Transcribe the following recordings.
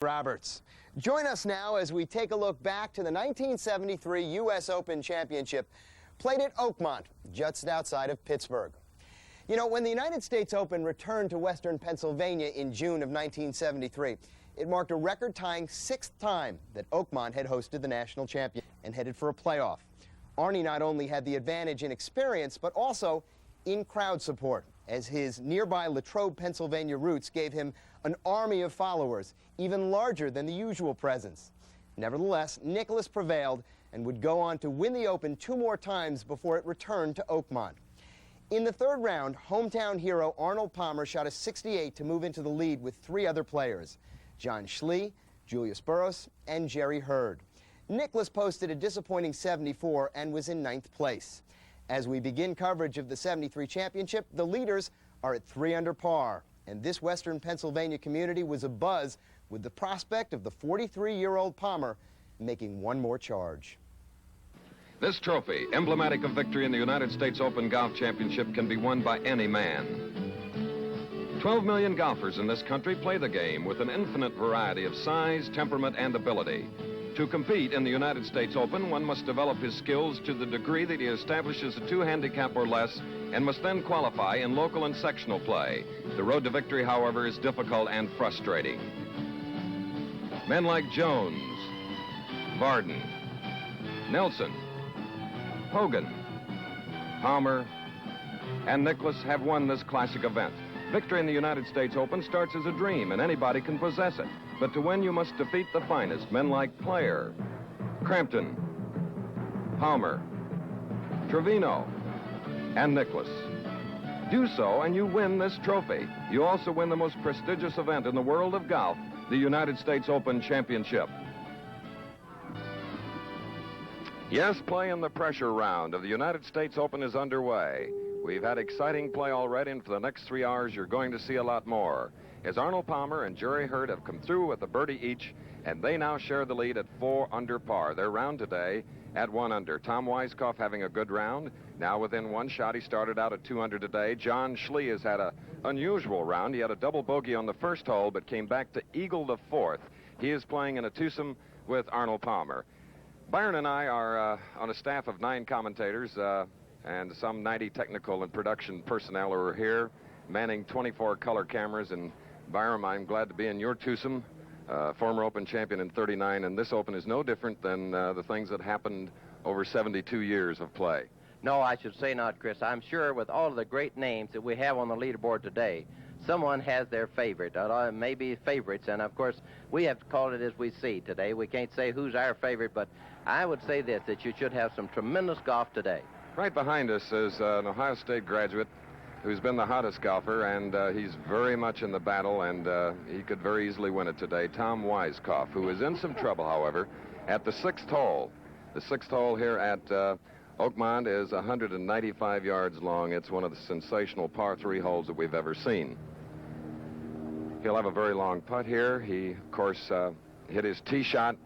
Roberts. Join us now as we take a look back to the 1973 U.S. Open Championship played at Oakmont, just outside of Pittsburgh. You know, when the United States Open returned to Western Pennsylvania in June of 1973, it marked a record-tying 6th time that Oakmont had hosted the national champion and headed for a playoff. Arnie not only had the advantage in experience, but also in crowd support, as his nearby Latrobe, Pennsylvania roots gave him an army of followers, even larger than the usual presence. Nevertheless, Nicklaus prevailed and would go on to win the Open 2 more times before it returned to Oakmont. In the 3rd round, hometown hero Arnold Palmer shot a 68 to move into the lead with 3 other players, John Schley, Julius Burroughs, and Jerry Hurd. Nicklaus posted a disappointing 74 and was in 9th place. As we begin coverage of the 73 championship, the leaders are at 3 under par, and this Western Pennsylvania community was abuzz with the prospect of the 43-year-old Palmer making one more charge. This trophy, emblematic of victory in the United States Open Golf Championship, can be won by any man. 12 million golfers in this country play the game with an infinite variety of size, temperament, and ability. To compete in the United States Open, one must develop his skills to the degree that he establishes a 2 handicap or less and must then qualify in local and sectional play. The road to victory, however, is difficult and frustrating. Men like Jones, Varden, Nelson, Hogan, Palmer, and Nicklaus have won this classic event. Victory in the United States Open starts as a dream, and anybody can possess it. But to win, you must defeat the finest, men like Player, Crampton, Palmer, Trevino, and Nicklaus. Do so, and you win this trophy. You also win the most prestigious event in the world of golf, the United States Open Championship. Yes, play in the pressure round of the United States Open is underway. We've had exciting play already, and for the next 3 hours, you're going to see a lot more. As Arnold Palmer and Jerry Hurd have come through with a birdie each, and they now share the lead at 4 under par. Their round today at 1 under. Tom Weiskopf having a good round. Now within 1 shot, he started out at 2 under today. John Schley has had an unusual round. He had a double bogey on the 1st hole, but came back to eagle the 4th. He is playing in a twosome with Arnold Palmer. Byron and I are on a staff of 9 commentators and some 90 technical and production personnel who are here, manning 24 color cameras. And Byron, I'm glad to be in your twosome, former Open champion in '39, and this Open is no different than the things that happened over 72 years of play. No, I should say not, Chris. I'm sure with all of the great names that we have on the leaderboard today, someone has their favorite, maybe favorites, and of course, we have to call it as we see today. We can't say who's our favorite, but I would say this, that you should have some tremendous golf today. Right behind us is an Ohio State graduate who's been the hottest golfer, and he's very much in the battle, and he could very easily win it today. Tom Weiskopf, who is in some trouble, however, at the 6th hole. The 6th hole here at Oakmont is 195 yards long. It's one of the sensational par 3 holes that we've ever seen. He'll have a very long putt here. He, of course, hit his tee shot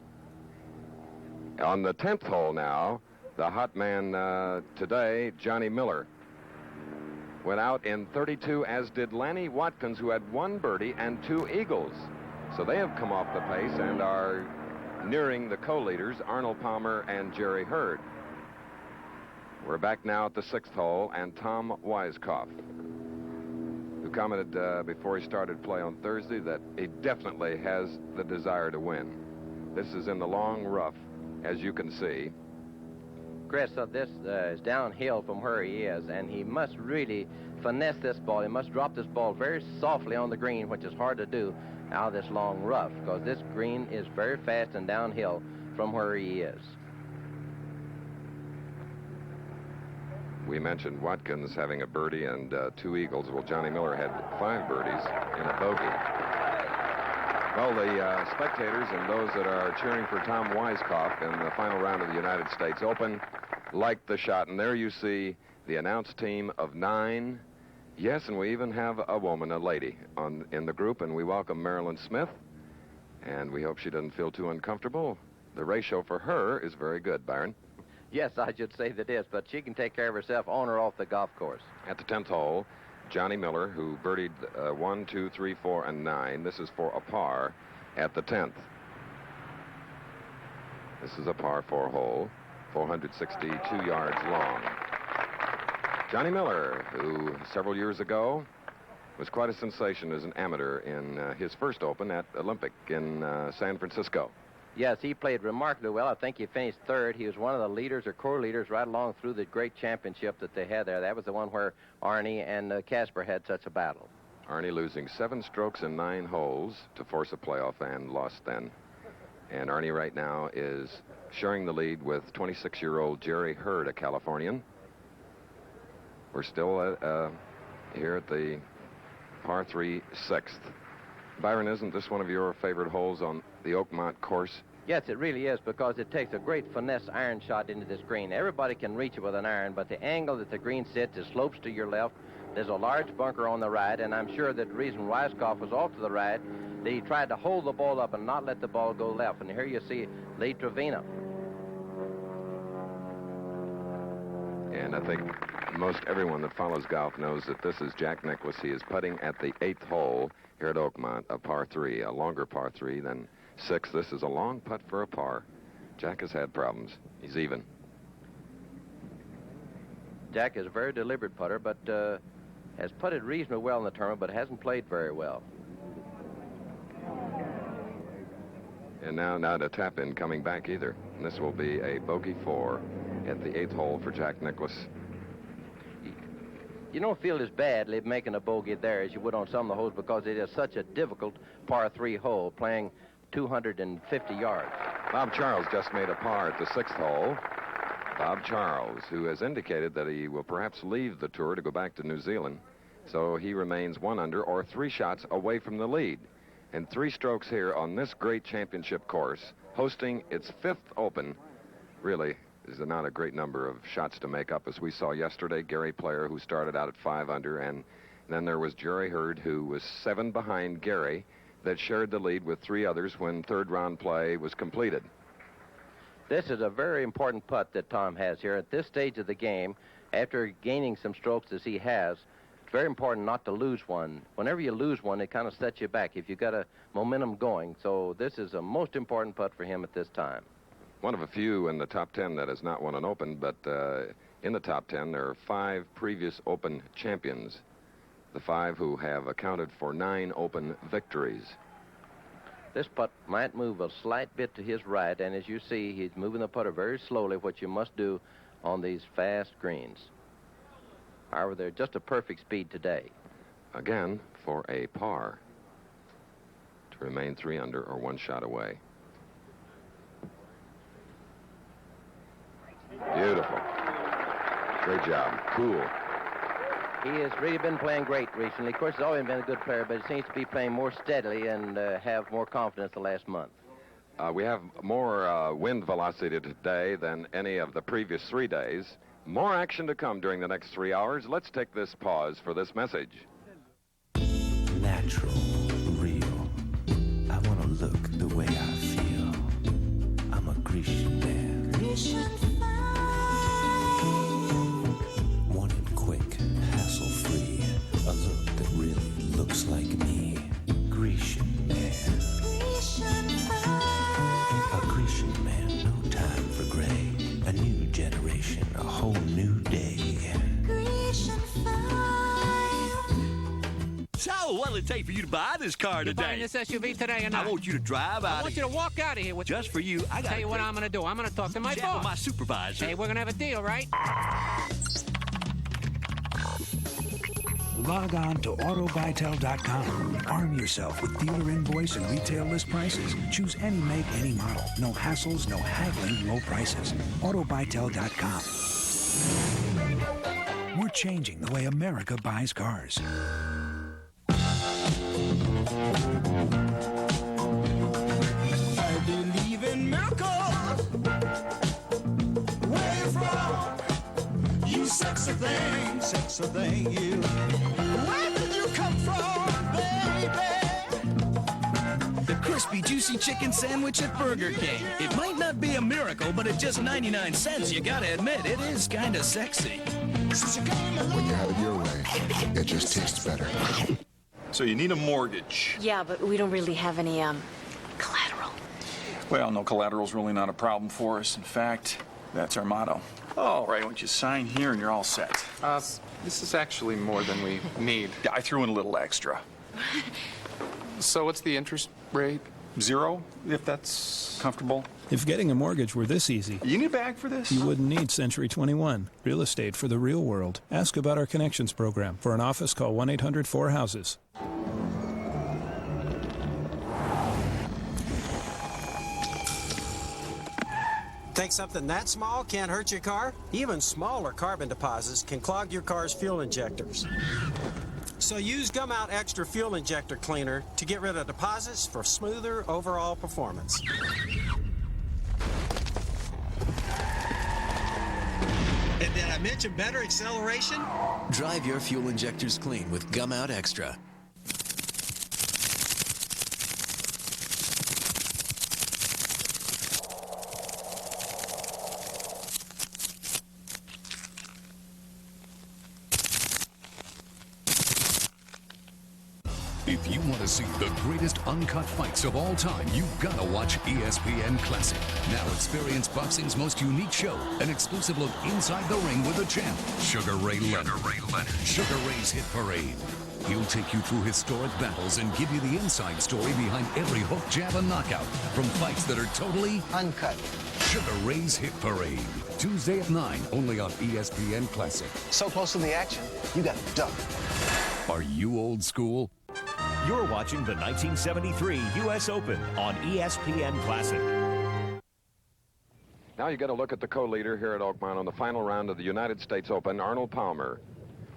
on the 10th hole now. The hot man today, Johnny Miller, went out in 32, as did Lanny Watkins, who had 1 birdie and 2 eagles. So they have come off the pace and are nearing the co-leaders, Arnold Palmer and Jerry Hurd. We're back now at the 6th hole, and Tom Weiskopf, who commented before he started play on Thursday that he definitely has the desire to win. This is in the long rough, as you can see. Chris, this is downhill from where he is, and he must really finesse this ball. He must drop this ball very softly on the green, which is hard to do out of this long rough, because this green is very fast and downhill from where he is. We mentioned Watkins having a birdie and 2 eagles. Well, Johnny Miller had 5 birdies and a bogey. Well, the spectators and those that are cheering for Tom Weiskopf in the final round of the United States Open liked the shot. And there you see the announced team of 9. Yes, and we even have a woman, a lady, in the group, and we welcome Marilyn Smith. And we hope she doesn't feel too uncomfortable. The ratio for her is very good, Byron. Yes, I should say that is, but she can take care of herself on or off the golf course. At the 10th hole, Johnny Miller, who birdied 1, 2, 3, 4, and 9. This is for a par. at the 10th. This is a par 4 hole, 462 yards long. Johnny Miller, who several years ago was quite a sensation as an amateur in his first Open at Olympic in San Francisco. Yes, he played remarkably well. I think he finished third. He was one of the leaders or core leaders right along through the great championship that they had there. That was the one where Arnie and Casper had such a battle. Arnie losing 7 strokes in 9 holes to force a playoff and lost then. And Arnie right now is sharing the lead with 26-year-old Jerry Hurd, a Californian. We're still here at the par 3 6th. Byron, isn't this one of your favorite holes on the Oakmont course? Yes, it really is, because it takes a great finesse iron shot into this green. Everybody can reach it with an iron, but the angle that the green sits, it slopes to your left. There's a large bunker on the right, and I'm sure that the reason Weiskopf was off to the right, that he tried to hold the ball up and not let the ball go left. And here you see Lee Trevino. And I think most everyone that follows golf knows that this is Jack Nicklaus. He is putting at the 8th hole here at Oakmont, a par 3, a longer par 3 than 6. This is a long putt for a par. Jack has had problems. He's even. Jack is a very deliberate putter, but has putted reasonably well in the tournament, but hasn't played very well. And now not a tap-in coming back either. And this will be a bogey 4 at the 8th hole for Jack Nicklaus. You don't feel as badly making a bogey there as you would on some of the holes, because it is such a difficult par 3 hole, playing 250 yards. Bob Charles just made a par at the 6th hole. Bob Charles, who has indicated that he will perhaps leave the tour to go back to New Zealand. So he remains 1 under, or 3 shots away from the lead. And 3 strokes here on this great championship course, hosting its 5th Open, really is not a great number of shots to make up. As we saw yesterday, Gary Player, who started out at 5 under, and then there was Jerry Hurd, who was 7 behind Gary, that shared the lead with 3 others when third-round play was completed. This is a very important putt that Tom has here at this stage of the game. After gaining some strokes as he has, it's very important not to lose one. Whenever you lose one, it kind of sets you back if you've got a momentum going. So this is a most important putt for him at this time. One of a few in the top 10 that has not won an Open, but in the top 10 there are 5 previous Open champions. The 5 who have accounted for 9 Open victories. This putt might move a slight bit to his right, and as you see, he's moving the putter very slowly, what you must do on these fast greens. However, they're just a perfect speed today. Again, for a par, to remain 3 under or 1 shot away. Beautiful. Great job. Cool. He has really been playing great recently. Of course, he's always been a good player, but he seems to be playing more steadily and have more confidence the last month. We have more wind velocity today than any of the previous 3 days. More action to come during the next 3 hours. Let's take this pause for this message. Natural, real. I want to look the way I feel. I'm a Grecian man. Grecian want it quick, hassle-free. A look that really looks like me. Grecian man. A Grecian man, no time for gray. A new generation, a whole new day. So, what'll it take for you to buy this car today? Buying this SUV today or not? I want you to drive out. I want you to walk out of here with. Just for you. I got. Tell you what I'm going to do. I'm going to talk to my boss. My supervisor. Hey, we're going to have a deal, right? Log on to AutoBuyTel.com. Arm yourself with dealer invoice and retail list prices. Choose any make, any model. No hassles, no haggling, low prices. AutoBuyTel.com. We're changing the way America buys cars. I believe in miracles. Where you from? You sexy thing, you. Where did you come from, baby? The crispy, juicy chicken sandwich at Burger King. It might not be a miracle, but at just 99 cents, you gotta admit, it is kinda sexy. When you have it your way, it just tastes better. So you need a mortgage. Yeah, but we don't really have any, Well, no collateral's really not a problem for us. In fact, that's our motto. All right, once you sign here and you're all set. This is actually more than we need. Yeah, I threw in a little extra. So what's the interest rate? 0, if that's comfortable. If getting a mortgage were this easy, You need a bag for this? you wouldn't need Century 21. Real estate for the real world. Ask about our Connections program. For an office, call 1-800-4HOUSES. Think something that small can't hurt your car? Even smaller carbon deposits can clog your car's fuel injectors. So use Gum Out Extra Fuel Injector Cleaner to get rid of deposits for smoother overall performance. And did I mention better acceleration? Drive your fuel injectors clean with Gum Out Extra. If you want to see the greatest uncut fights of all time, you've got to watch ESPN Classic. Now experience boxing's most unique show, an exclusive look inside the ring with the champ, Sugar Ray Leonard. Sugar Ray's Hit Parade. He'll take you through historic battles and give you the inside story behind every hook, jab, and knockout from fights that are totally uncut. Sugar Ray's Hit Parade. Tuesday at 9, only on ESPN Classic. So close to the action, you got to duck. Are you old school? You're watching the 1973 U.S. Open on ESPN Classic. Now you get a look at the co-leader here at Oakmont on the final round of the United States Open, Arnold Palmer,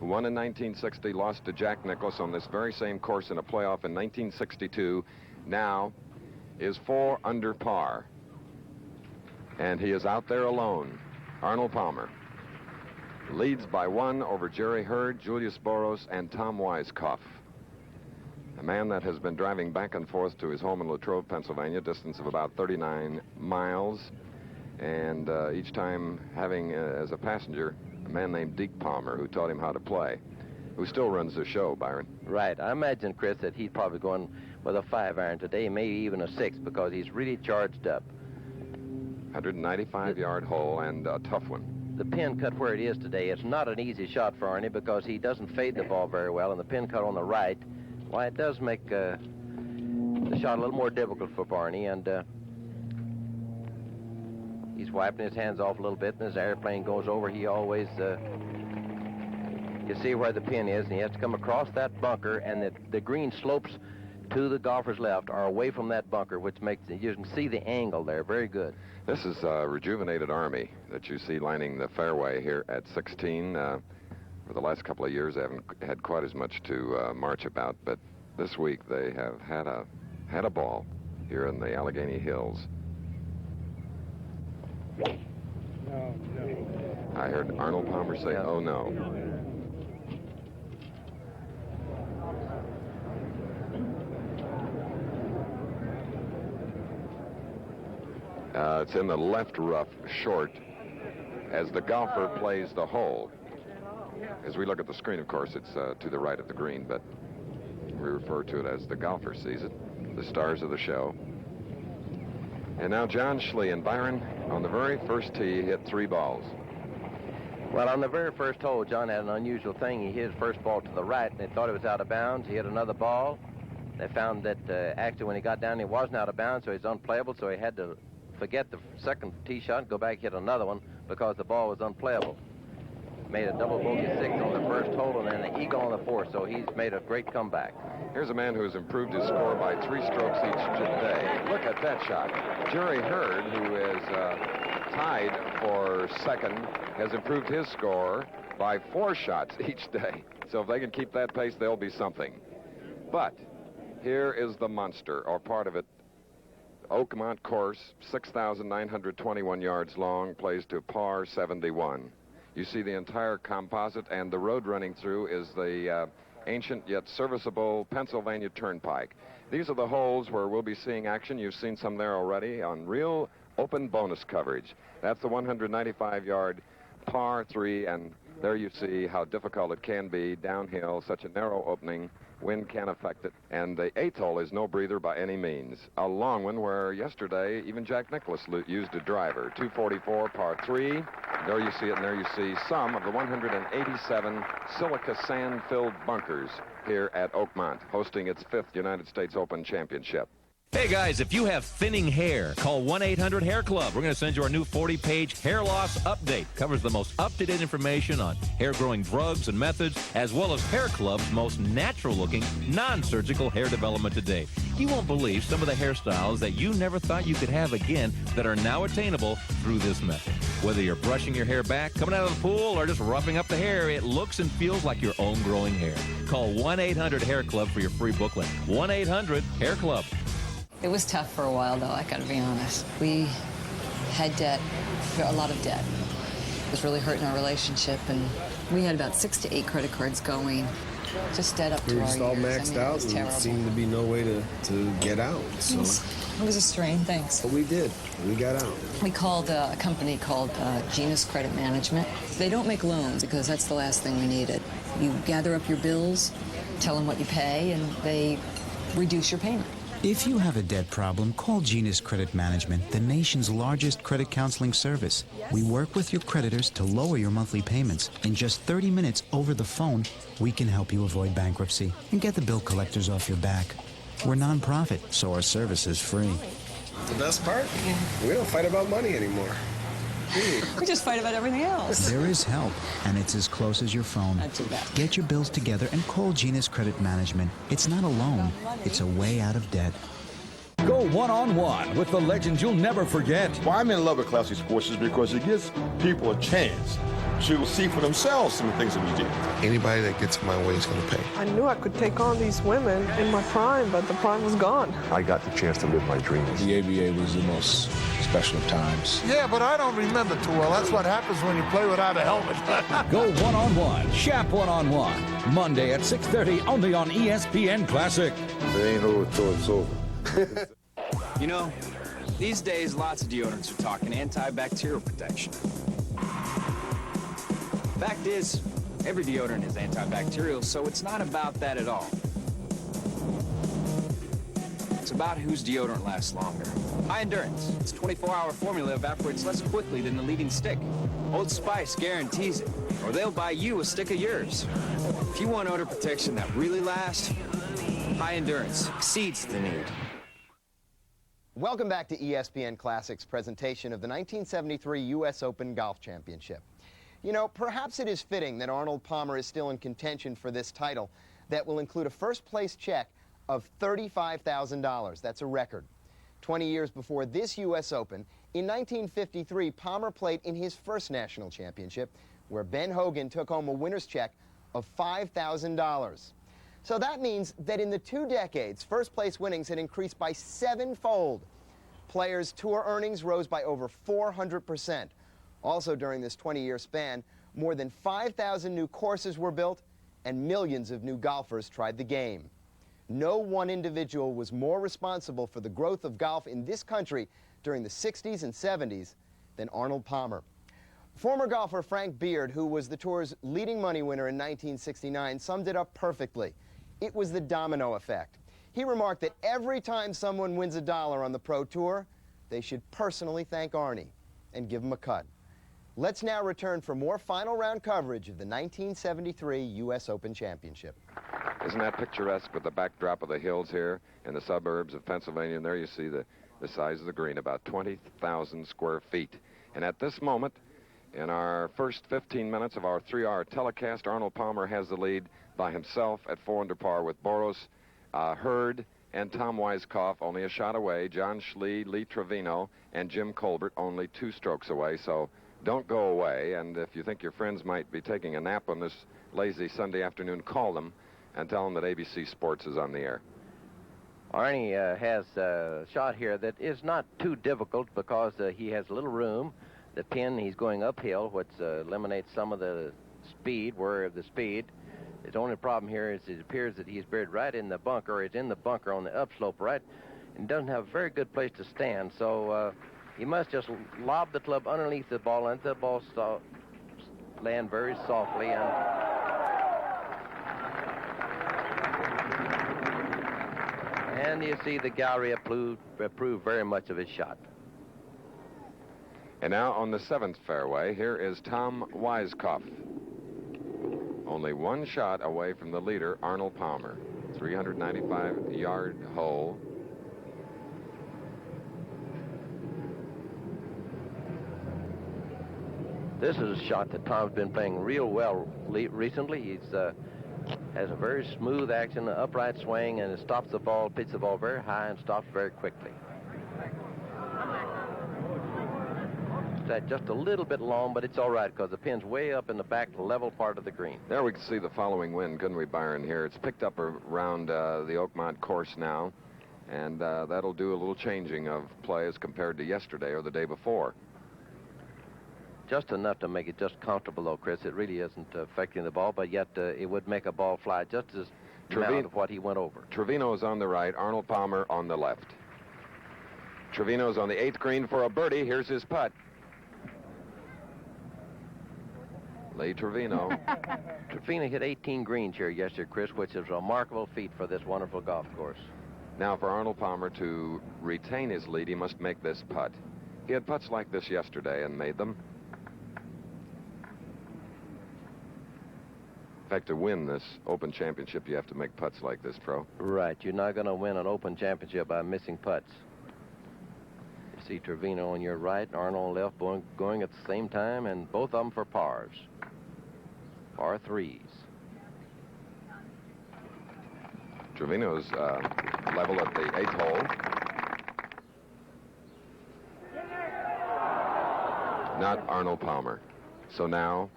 who won in 1960, lost to Jack Nicklaus on this very same course in a playoff in 1962, now is 4 under par. And he is out there alone. Arnold Palmer leads by 1 over Jerry Hurd, Julius Boros, and Tom Weiskopf. A man that has been driving back and forth to his home in Latrobe, Pennsylvania, distance of about 39 miles, and each time having as a passenger a man named Deke Palmer, who taught him how to play, who still runs the show, Byron. Right. I imagine, Chris, that he's probably going with a 5-iron today, maybe even a 6, because he's really charged up. 195-yard hole and a tough one. The pin cut where it is today, it's not an easy shot for Arnie because he doesn't fade the ball very well, and the pin cut on the right, why, it does make the shot a little more difficult for Barney, and he's wiping his hands off a little bit, and as the airplane goes over, he always, you see where the pin is, and he has to come across that bunker, and the green slopes to the golfer's left are away from that bunker, which makes, you can see the angle there, very good. This is a rejuvenated Army that you see lining the fairway here at 16. For the last couple of years, they haven't had quite as much to march about, but this week they have had a ball here in the Allegheny Hills. No. I heard Arnold Palmer say, "Oh no." It's in the left rough short as the golfer plays the hole. As we look at the screen, of course, it's to the right of the green, but we refer to it as the golfer sees it, the stars of the show. And now John Schley and Byron, on the very first tee, hit 3 balls. Well, on the very first hole, John had an unusual thing. He hit his first ball to the right, and they thought it was out of bounds. He hit another ball. They found that actually when he got down, he wasn't out of bounds, so he's unplayable, so he had to forget the second tee shot and go back hit another one because the ball was unplayable. Made a double bogey 6 on the first hole and then an eagle on the 4th, so he's made a great comeback. Here's a man who has improved his score by 3 strokes each day. Look at that shot. Jerry Hurd, who is tied for second, has improved his score by 4 shots each day. So if they can keep that pace, they'll be something. But here is the monster, or part of it. Oakmont course, 6,921 yards long, plays to par 71. You see the entire composite, and the road running through is the ancient yet serviceable Pennsylvania Turnpike. These are the holes where we'll be seeing action. You've seen some there already on real open bonus coverage. That's the 195-yard par 3, and there you see how difficult it can be downhill, such a narrow opening, Wind can affect it. And the 8th hole is no breather by any means. A long one where yesterday even Jack Nicklaus used a driver. 244 par 3. There you see it, and there you see some of the 187 silica sand-filled bunkers here at Oakmont, hosting its 5th United States Open Championship. Hey guys, if you have thinning hair, call 1-800-HAIR CLUB. We're going to send you our new 40-page hair loss update. Covers the most up-to-date information on hair growing drugs and methods, as well as Hair Club's most natural-looking, non-surgical hair development today. You won't believe some of the hairstyles that you never thought you could have again that are now attainable through this method. Whether you're brushing your hair back, coming out of the pool, or just roughing up the hair, it looks and feels like your own growing hair. Call 1-800-HAIR CLUB for your free booklet. 1-800-HAIR CLUB. It was tough for a while, though, I got to be honest. We had debt, a lot of debt. It was really hurting our relationship, and we had about 6 to 8 credit cards going, just dead up to our ears. We were just all maxed out, and there seemed to be no way to get out. So it was a strain, thanks. But we did. We got out. We called a company called Genus Credit Management. They don't make loans because that's the last thing we needed. You gather up your bills, tell them what you pay, and they reduce your payment. If you have a debt problem, call Genus Credit Management, the nation's largest credit counseling service. We work with your creditors to lower your monthly payments. In just 30 minutes over the phone, we can help you avoid bankruptcy and get the bill collectors off your back. We're nonprofit, so our service is free. The best part? We don't fight about money anymore. We just fight about everything else. There is help, and it's as close as your phone. Not too bad. Get your bills together and call Genus Credit Management. It's not a loan. It's a way out of debt. Go one-on-one with the legend you'll never forget. Why I'm in love with classic sports is because it gives people a chance to see for themselves some of the things that we did. Anybody that gets in my way is going to pay. I knew I could take on these women in my prime, but the prime was gone. I got the chance to live my dreams. The ABA was the most special of times. Yeah, but I don't remember too well. That's what happens when you play without a helmet. Go one-on-one, Shap one-on-one, Monday at 6:30 only on ESPN Classic. It ain't over till it's over. You know, these days lots of deodorants are talking antibacterial protection. Fact is, every deodorant is antibacterial, so it's not about that at all. It's about whose deodorant lasts longer. High Endurance. Its 24-hour formula evaporates less quickly than the leading stick. Old Spice guarantees it, or they'll buy you a stick of yours. If you want odor protection that really lasts, High Endurance exceeds the need. Welcome back to ESPN Classic's presentation of the 1973 U.S. Open Golf Championship. You know, perhaps it is fitting that Arnold Palmer is still in contention for this title that will include a first-place check of $35,000. That's a record. 20 years before this U.S. Open, in 1953, Palmer played in his first national championship, where Ben Hogan took home a winner's check of $5,000. So that means that in the 2 decades, first-place winnings had increased by 7-fold. Players' tour earnings rose by over 400%. Also during this 20-year span, more than 5,000 new courses were built and millions of new golfers tried the game. No one individual was more responsible for the growth of golf in this country during the 60s and 70s than Arnold Palmer. Former golfer Frank Beard, who was the tour's leading money winner in 1969, summed it up perfectly. It was the domino effect. He remarked that every time someone wins $1 on the Pro Tour, they should personally thank Arnie and give him a cut. Let's now return for more final round coverage of the 1973 U.S. Open Championship. Isn't that picturesque with the backdrop of the hills here in the suburbs of Pennsylvania? And there you see the size of the green, about 20,000 square feet. And at this moment, in our first 15 minutes of our 3-hour telecast, Arnold Palmer has the lead by himself at 4 under par with Boros, Hurd, and Tom Weiskopf only a shot away. John Schley, Lee Trevino, and Jim Colbert only 2 strokes away. So don't go away. And if you think your friends might be taking a nap on this lazy Sunday afternoon, call them and tell them that ABC Sports is on the air. Arnie has a shot here that is not too difficult because he has a little room. The pin, he's going uphill, which eliminates some of the speed, worry of the speed. His only problem here is it appears that he's buried right in the bunker, or he's in the bunker on the upslope, right, and doesn't have a very good place to stand. So he must just lob the club underneath the ball, and the ball land very softly. And And you see the gallery approved very much of his shot. And now on the 7th fairway, here is Tom Weiskopf. Only one shot away from the leader, Arnold Palmer. 395-yard hole. This is a shot that Tom's been playing real well recently. He's has a very smooth action, an upright swing, and it stops the ball, pitches the ball very high and stops very quickly. That just a little bit long, but it's all right because the pin's way up in the back level part of the green. There we can see the following wind, couldn't we, Byron, here? It's picked up around the Oakmont course now, and that'll do a little changing of play as compared to yesterday or the day before. Just enough to make it just comfortable, though, Chris. It really isn't affecting the ball, but yet it would make a ball fly just as amount of what he went over. Trevino's on the right, Arnold Palmer on the left. Trevino's on the 8th green for a birdie. Here's his putt. Lee Trevino. Trevino hit 18 greens here yesterday, Chris, which is a remarkable feat for this wonderful golf course. Now, for Arnold Palmer to retain his lead, he must make this putt. He had putts like this yesterday and made them. In fact, to win this Open Championship, you have to make putts like this, Pro. Right. You're not going to win an Open Championship by missing putts. You see Trevino on your right, Arnold on left, going at the same time, and both of them for pars. Par threes. Trevino's level at the 8th hole. Not Arnold Palmer. So now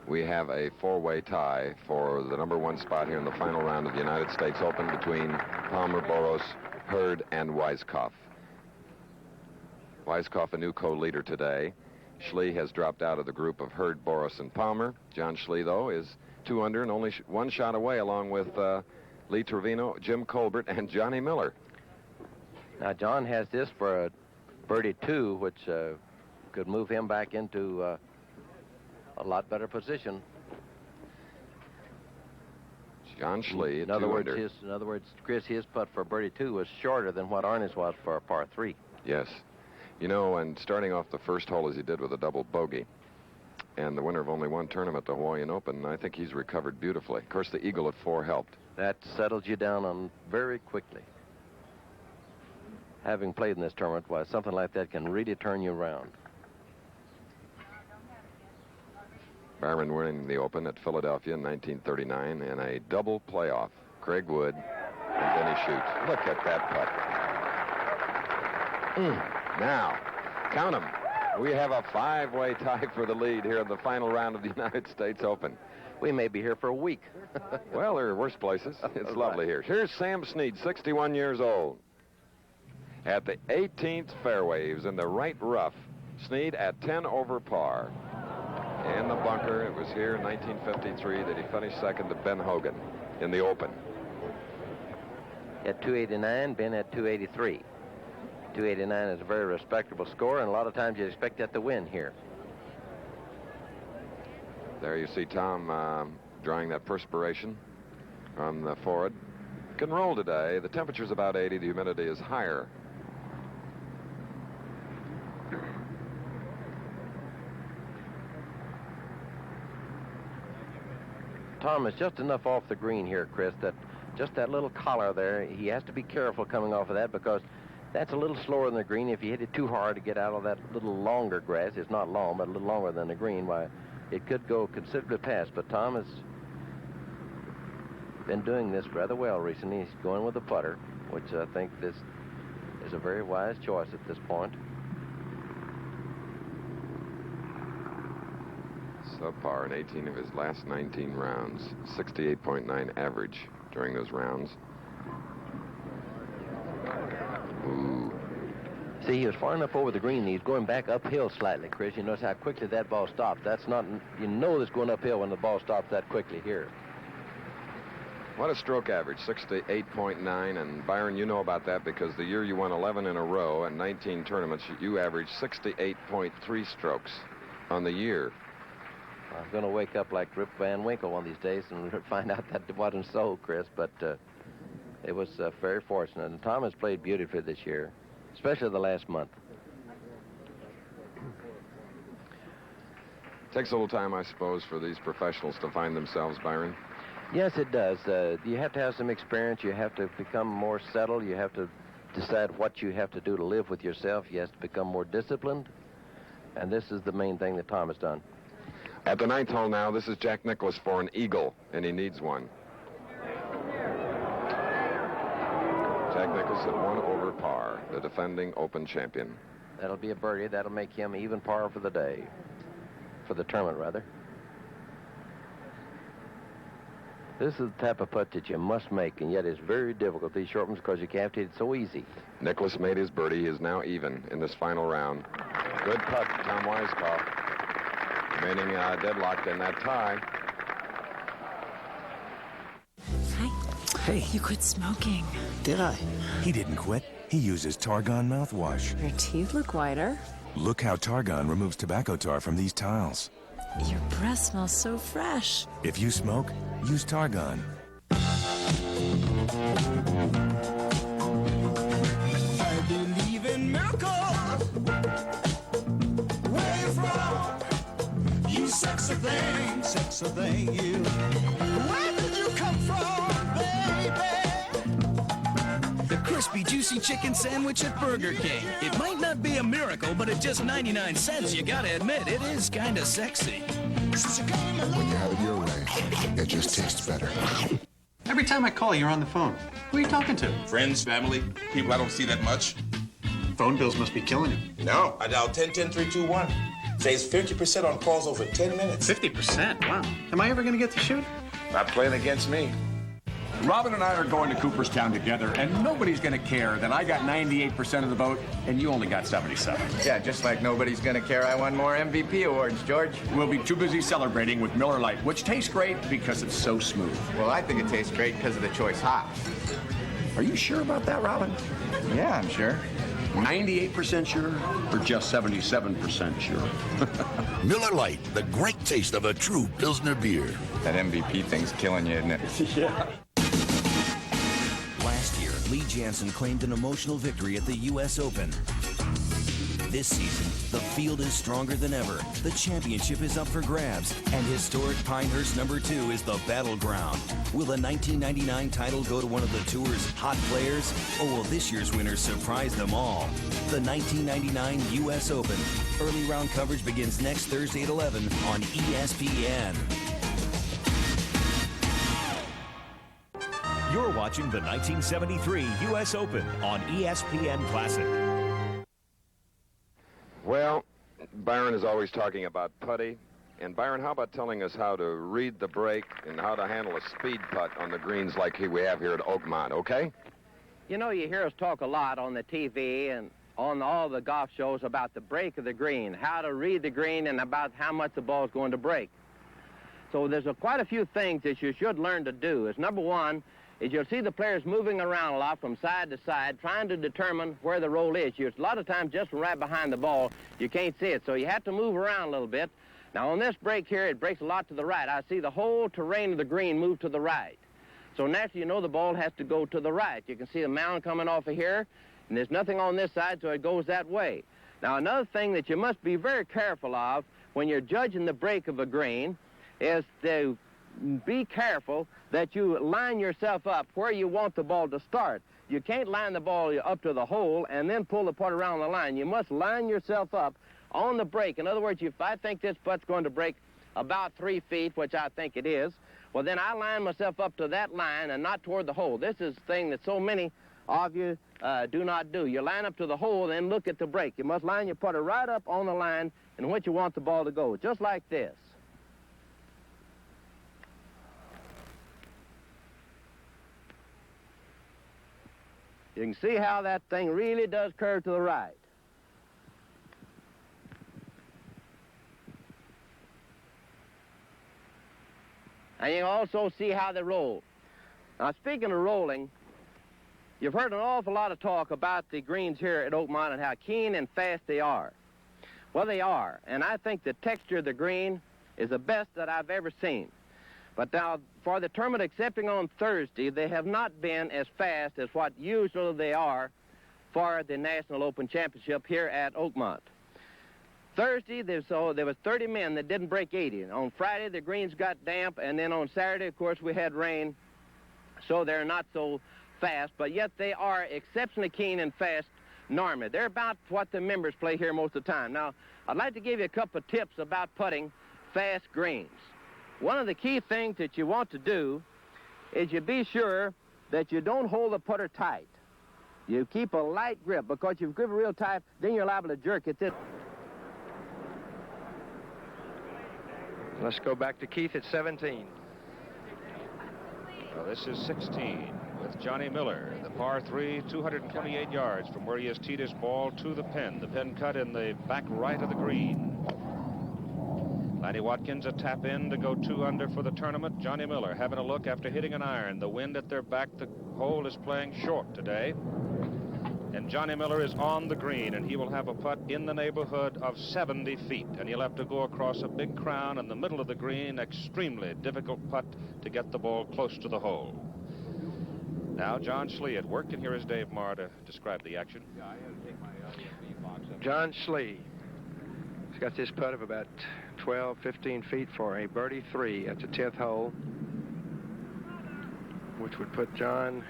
we have a 4-way tie for the #1 spot here in the final round of the United States Open between Palmer, Boros, Hurd, and Weiskopf. Weiskopf, a new co-leader today. Schley has dropped out of the group of Hurd, Boros, and Palmer. John Schley, though, is 2 under and only one shot away, along with Lee Trevino, Jim Colbert, and Johnny Miller. Now, John has this for a birdie 2, which could move him back into a lot better position. John Schley, in other words, Chris, his putt for birdie 2 was shorter than what Arnie's was for a par 3. Yes. You know, and starting off the first hole as he did with a double bogey, and the winner of only one tournament, the Hawaiian Open, I think he's recovered beautifully. Of course, the eagle at 4 helped. That settles you down on very quickly. Having played in this tournament, why, something like that can really turn you around. Byron winning the Open at Philadelphia in 1939 in a double playoff. Craig Wood and Denny Schutz. Look at that putt. Now, count them. We have a 5-way tie for the lead here in the final round of the United States Open. We may be here for a week. Well, there are worse places. It's lovely here. Here's Sam Snead, 61 years old. At the 18th fairway, he was in the right rough. Snead at 10 over par. In the bunker, it was here in 1953 that he finished second to Ben Hogan in the Open. At 289, Ben at 283. 289 is a very respectable score, and a lot of times you expect that to win here. There you see Tom drying that perspiration on the forehead. Can roll today. The temperature's about 80. The humidity is higher. Tom is just enough off the green here, Chris, that just that little collar there, he has to be careful coming off of that because that's a little slower than the green. If you hit it too hard to get out of that little longer grass, it's not long, but a little longer than the green, why, it could go considerably past. But Tom has been doing this rather well recently. He's going with the putter, which I think this is a very wise choice at this point. Subpar in 18 of his last 19 rounds. 68.9 average during those rounds. Ooh. See, he was far enough over the green. He's going back uphill slightly, Chris. You notice how quickly that ball stops. That's not, you know it's going uphill when the ball stops that quickly here. What a stroke average, 68.9. And Byron, you know about that because the year you won 11 in a row and 19 tournaments, you averaged 68.3 strokes on the year. I'm going to wake up like Rip Van Winkle one of these days and find out that it wasn't so, Chris. But It was very fortunate. And Tom has played beautifully this year, especially the last month. Takes a little time, I suppose, for these professionals to find themselves, Byron. Yes, it does. You have to have some experience. You have to become more settled. You have to decide what you have to do to live with yourself. You have to become more disciplined. And this is the main thing that Tom has done. At the 9th hole now, this is Jack Nicklaus for an eagle, and he needs one. Jack Nicklaus at 1 over par, the defending Open champion. That'll be a birdie. That'll make him even par for the day. For the tournament, rather. This is the type of putt that you must make, and yet it's very difficult, these short ones, because you can't hit it so easy. Nicklaus made his birdie. He is now even in this final round. Good putt, Tom Weiskopf. Remaining deadlocked in that tie. Hi. Hey. You quit smoking. Did I? He didn't quit. He uses Targon mouthwash. Your teeth look whiter. Look how Targon removes tobacco tar from these tiles. Your breath smells so fresh. If you smoke, use Targon. I believe in miracles. Where you from? You sexy thing, you. Where did you come from, baby? The crispy, juicy chicken sandwich at Burger King. It might not be a miracle, but at just 99 cents, you gotta admit, it is kinda sexy. When you have it your way, it just tastes better. Every time I call, you're on the phone. Who are you talking to? Friends, family, people I don't see that much. Phone bills must be killing you. No, I dial 10-10-321. Saves 50% on calls over 10 minutes. 50%? Wow. Am I ever going to get to shoot? Not playing against me. Robin and I are going to Cooperstown together, and nobody's going to care that I got 98% of the vote and you only got 77. Yeah, just like nobody's going to care I won more MVP awards, George. We'll be too busy celebrating with Miller Lite, which tastes great because it's so smooth. Well, I think it tastes great because of the choice hops. Are you sure about that, Robin? Yeah, I'm sure. 98% sure or just 77% sure? Miller Lite, the great taste of a true Pilsner beer. That MVP thing's killing you, isn't it? Yeah. Last year, Lee Jansen claimed an emotional victory at the U.S. Open. This season, the field is stronger than ever. The championship is up for grabs, and historic Pinehurst #2 is the battleground. Will the 1999 title go to one of the tour's hot players, or will this year's winners surprise them all? The 1999 U.S. Open. Early round coverage begins next Thursday at 11 on ESPN. You're watching the 1973 U.S. Open on ESPN Classic. Well, Byron is always talking about putty. And Byron, how about telling us how to read the break and how to handle a speed putt on the greens like we have here at Oakmont, okay? You know, you hear us talk a lot on the TV and on all the golf shows about the break of the green, how to read the green, and about how much the ball is going to break. So there's quite a few things that you should learn to do. Is number one, is you'll see the players moving around a lot from side to side, trying to determine where the roll is. A lot of times, just right behind the ball, you can't see it, so you have to move around a little bit. Now, on this break here, it breaks a lot to the right. I see the whole terrain of the green move to the right. So naturally, you know the ball has to go to the right. You can see the mound coming off of here, and there's nothing on this side, so it goes that way. Now, another thing that you must be very careful of when you're judging the break of a green is to be careful that you line yourself up where you want the ball to start. You can't line the ball up to the hole and then pull the putt around the line. You must line yourself up on the break. In other words, if I think this putt's going to break about 3 feet, which I think it is, well, then I line myself up to that line and not toward the hole. This is the thing that so many of you do not do. You line up to the hole, then look at the break. You must line your putter right up on the line in which you want the ball to go, just like this. You can see how that thing really does curve to the right. And you can also see how they roll. Now, speaking of rolling, you've heard an awful lot of talk about the greens here at Oakmont and how keen and fast they are. Well, they are, and I think the texture of the green is the best that I've ever seen. But now, for the tournament excepting on Thursday, they have not been as fast as what usually they are for the National Open Championship here at Oakmont. Thursday, there was 30 men that didn't break 80. On Friday, the greens got damp, and then on Saturday, of course, we had rain, so they're not so fast, but yet they are exceptionally keen and fast normally. They're about what the members play here most of the time. Now, I'd like to give you a couple of tips about putting fast greens. One of the key things that you want to do is you be sure that you don't hold the putter tight. You keep a light grip, because if you grip it real tight, then you're liable to jerk it. Let's go back to Keith at 17. Well, this is 16 with Johnny Miller, the par 3, 228 yards from where he has teed his ball to the pin. The pin cut in the back right of the green. Lanny Watkins a tap in to go 2 under for the tournament. Johnny Miller having a look after hitting an iron. The wind at their back. The hole is playing short today. And Johnny Miller is on the green, and he will have a putt in the neighborhood of 70 feet. And he'll have to go across a big crown in the middle of the green. Extremely difficult putt to get the ball close to the hole. Now John Schlee at work, and here is Dave Marr to describe the action. John Schlee. He's got this putt of about 12, 15 feet for a birdie 3 at the 10th hole, which would put John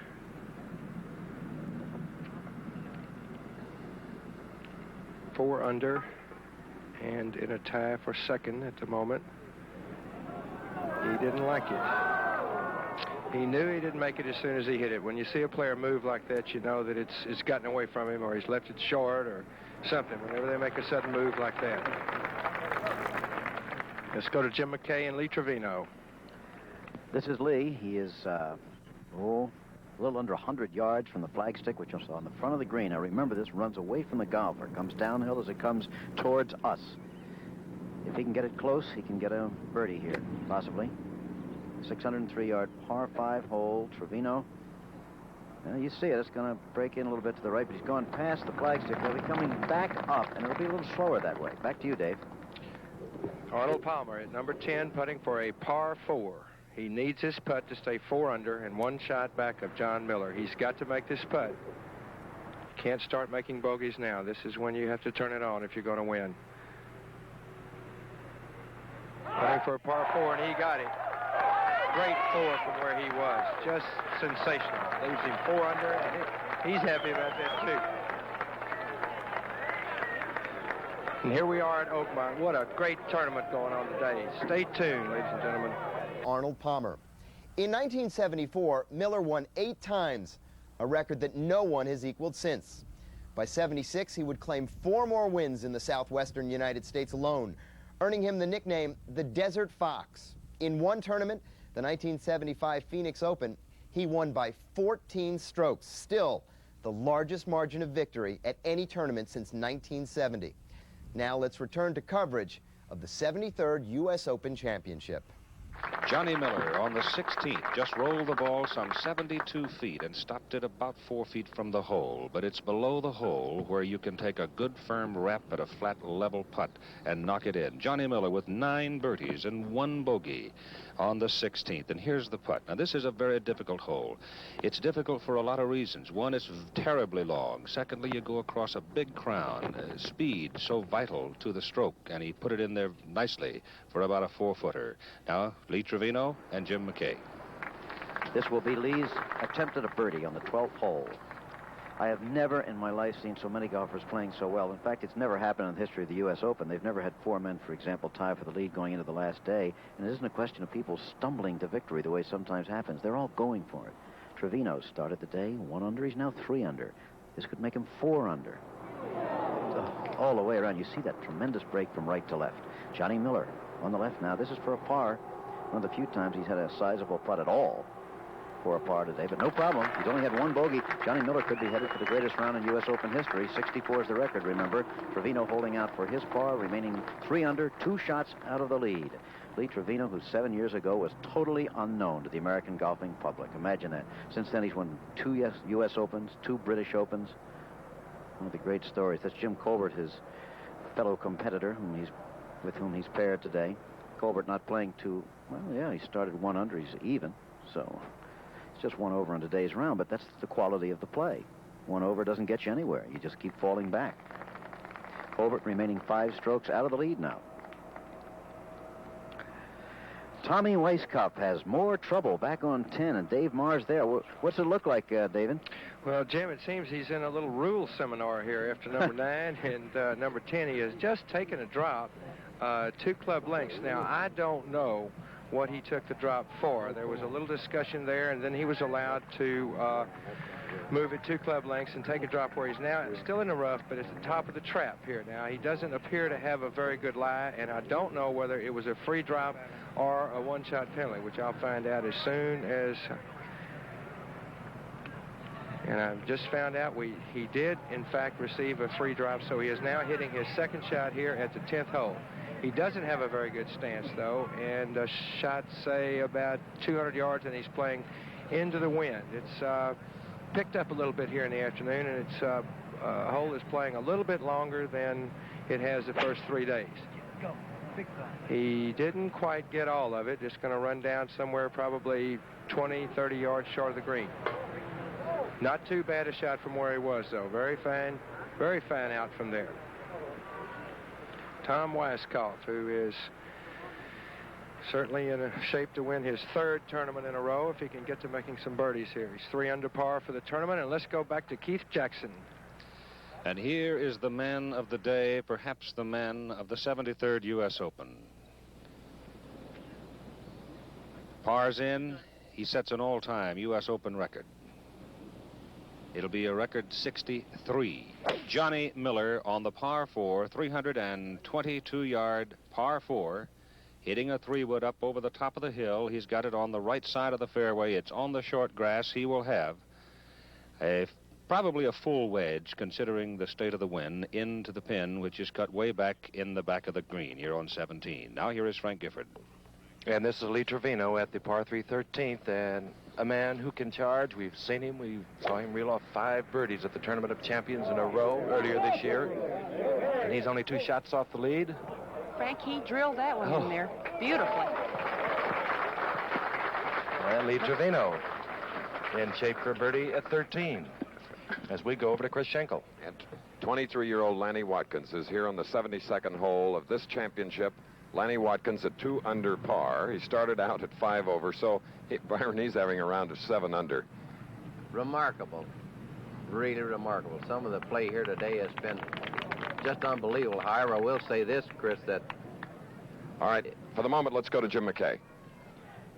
four under and in a tie for second at the moment. He didn't like it. He knew he didn't make it as soon as he hit it. When you see a player move like that, you know that it's gotten away from him, or he's left it short or something, whenever they make a sudden move like that. Let's go to Jim McKay and Lee Trevino. This is Lee. He is, a little under 100 yards from the flagstick, which is on the front of the green. Now, remember, this runs away from the golfer. Comes downhill as it comes towards us. If he can get it close, he can get a birdie here, possibly. 603-yard par 5 hole, Trevino. Well, you see it. It's going to break in a little bit to the right, but he's gone past the flagstick. He'll be coming back up, and it'll be a little slower that way. Back to you, Dave. Arnold Palmer at number 10, putting for a par 4. He needs his putt to stay 4 under and 1 shot back of John Miller. He's got to make this putt. Can't start making bogeys now. This is when you have to turn it on if you're going to win. Putting for a par 4, and he got it. Great 4 from where he was. Just sensational. Leaves him 4 under, and he's happy about that, too. And here we are at Oakmont. What a great tournament going on today. Stay tuned, ladies and gentlemen. Arnold Palmer. In 1974, Miller won 8 times, a record that no one has equaled since. By 76, he would claim 4 more wins in the southwestern United States alone, earning him the nickname the Desert Fox. In one tournament, the 1975 Phoenix Open, he won by 14 strokes, still the largest margin of victory at any tournament since 1970. Now let's return to coverage of the 73rd U.S. Open Championship. Johnny Miller on the 16th just rolled the ball some 72 feet and stopped it about 4 feet from the hole. But it's below the hole where you can take a good firm rap at a flat level putt and knock it in. Johnny Miller with 9 birdies and 1 bogey on the 16th. And here's the putt. Now, this is a very difficult hole. It's difficult for a lot of reasons. One, it's terribly long. Secondly, you go across a big crown. Speed so vital to the stroke, and he put it in there nicely for about a 4-footer. Now, Lee Trevino and Jim McKay. This will be Lee's attempt at a birdie on the 12th hole. I have never in my life seen so many golfers playing so well. In fact, it's never happened in the history of the U.S. Open. They've never had 4 men, for example, tie for the lead going into the last day. And it isn't a question of people stumbling to victory the way sometimes happens. They're all going for it. Trevino started the day 1 under. He's now 3 under. This could make him 4 under. So, all the way around, you see that tremendous break from right to left. Johnny Miller on the left now. This is for a par. One of the few times he's had a sizable putt at all for a par today, but no problem. He's only had 1 bogey. Johnny Miller could be headed for the greatest round in U.S. Open history. 64 is the record, remember. Trevino holding out for his par, remaining 3 under, 2 shots out of the lead. Lee Trevino, who 7 years ago was totally unknown to the American golfing public. Imagine that. Since then, he's won 2 U.S. Opens, 2 British Opens. One of the great stories. That's Jim Colbert, his fellow competitor, with whom he's paired today. Colbert not playing too well. Yeah, he started 1 under. He's even, so it's just 1 over in today's round. But that's the quality of the play. 1 over doesn't get you anywhere. You just keep falling back. Colbert remaining 5 strokes out of the lead now. Tommy Weiskopf has more trouble back on 10, and Dave Marr's there. What's it look like, David? Well, Jim, it seems he's in a little rule seminar here after number 9 and number 10. He has just taken a drop 2 club lengths. Now, I don't know what he took the drop for. There was a little discussion there, and then he was allowed to move it 2 club lengths and take a drop where he's now still in the rough, but it's the top of the trap here. Now, he doesn't appear to have a very good lie, and I don't know whether it was a free drop or a 1-shot penalty, which I'll find out as soon as... And I've just found out he did, in fact, receive a free drop, so he is now hitting his 2nd shot here at the 10th hole. He doesn't have a very good stance, though, and shot, say, about 200 yards, and he's playing into the wind. It's picked up a little bit here in the afternoon, and its hole is playing a little bit longer than it has the first 3 days. He didn't quite get all of it. Just going to run down somewhere probably 20, 30 yards short of the green. Not too bad a shot from where he was, though. Very fine out from there. Tom Weiskopf, who is certainly in a shape to win his 3rd tournament in a row if he can get to making some birdies here. He's 3 under par for the tournament, and let's go back to Keith Jackson. And here is the man of the day, perhaps the man of the 73rd U.S. Open. Pars in, he sets an all-time U.S. Open record. It'll be a record 63. Johnny Miller on the par 4, 322-yard par 4, hitting a 3-wood up over the top of the hill. He's got it on the right side of the fairway. It's on the short grass. He will have probably a full wedge, considering the state of the wind, into the pin, which is cut way back in the back of the green here on 17. Now here is Frank Gifford. And this is Lee Trevino at the par 3 13th, and a man who can charge. We've seen him. We saw him reel off 5 birdies at the Tournament of Champions in a row earlier this year, and he's only 2 shots off the lead. Frank, he drilled that one in there beautifully. And Lee Trevino in shape for birdie at 13. As we go over to Chris Schenkel. And 23-year-old Lanny Watkins is here on the 72nd hole of this championship. Lanny Watkins at 2 under par. He started out at 5 over, so Byron, he's having a round of 7 under. Remarkable. Really remarkable. Some of the play here today has been just unbelievable. However, I will say this, Chris, that... All right, for the moment, let's go to Jim McKay.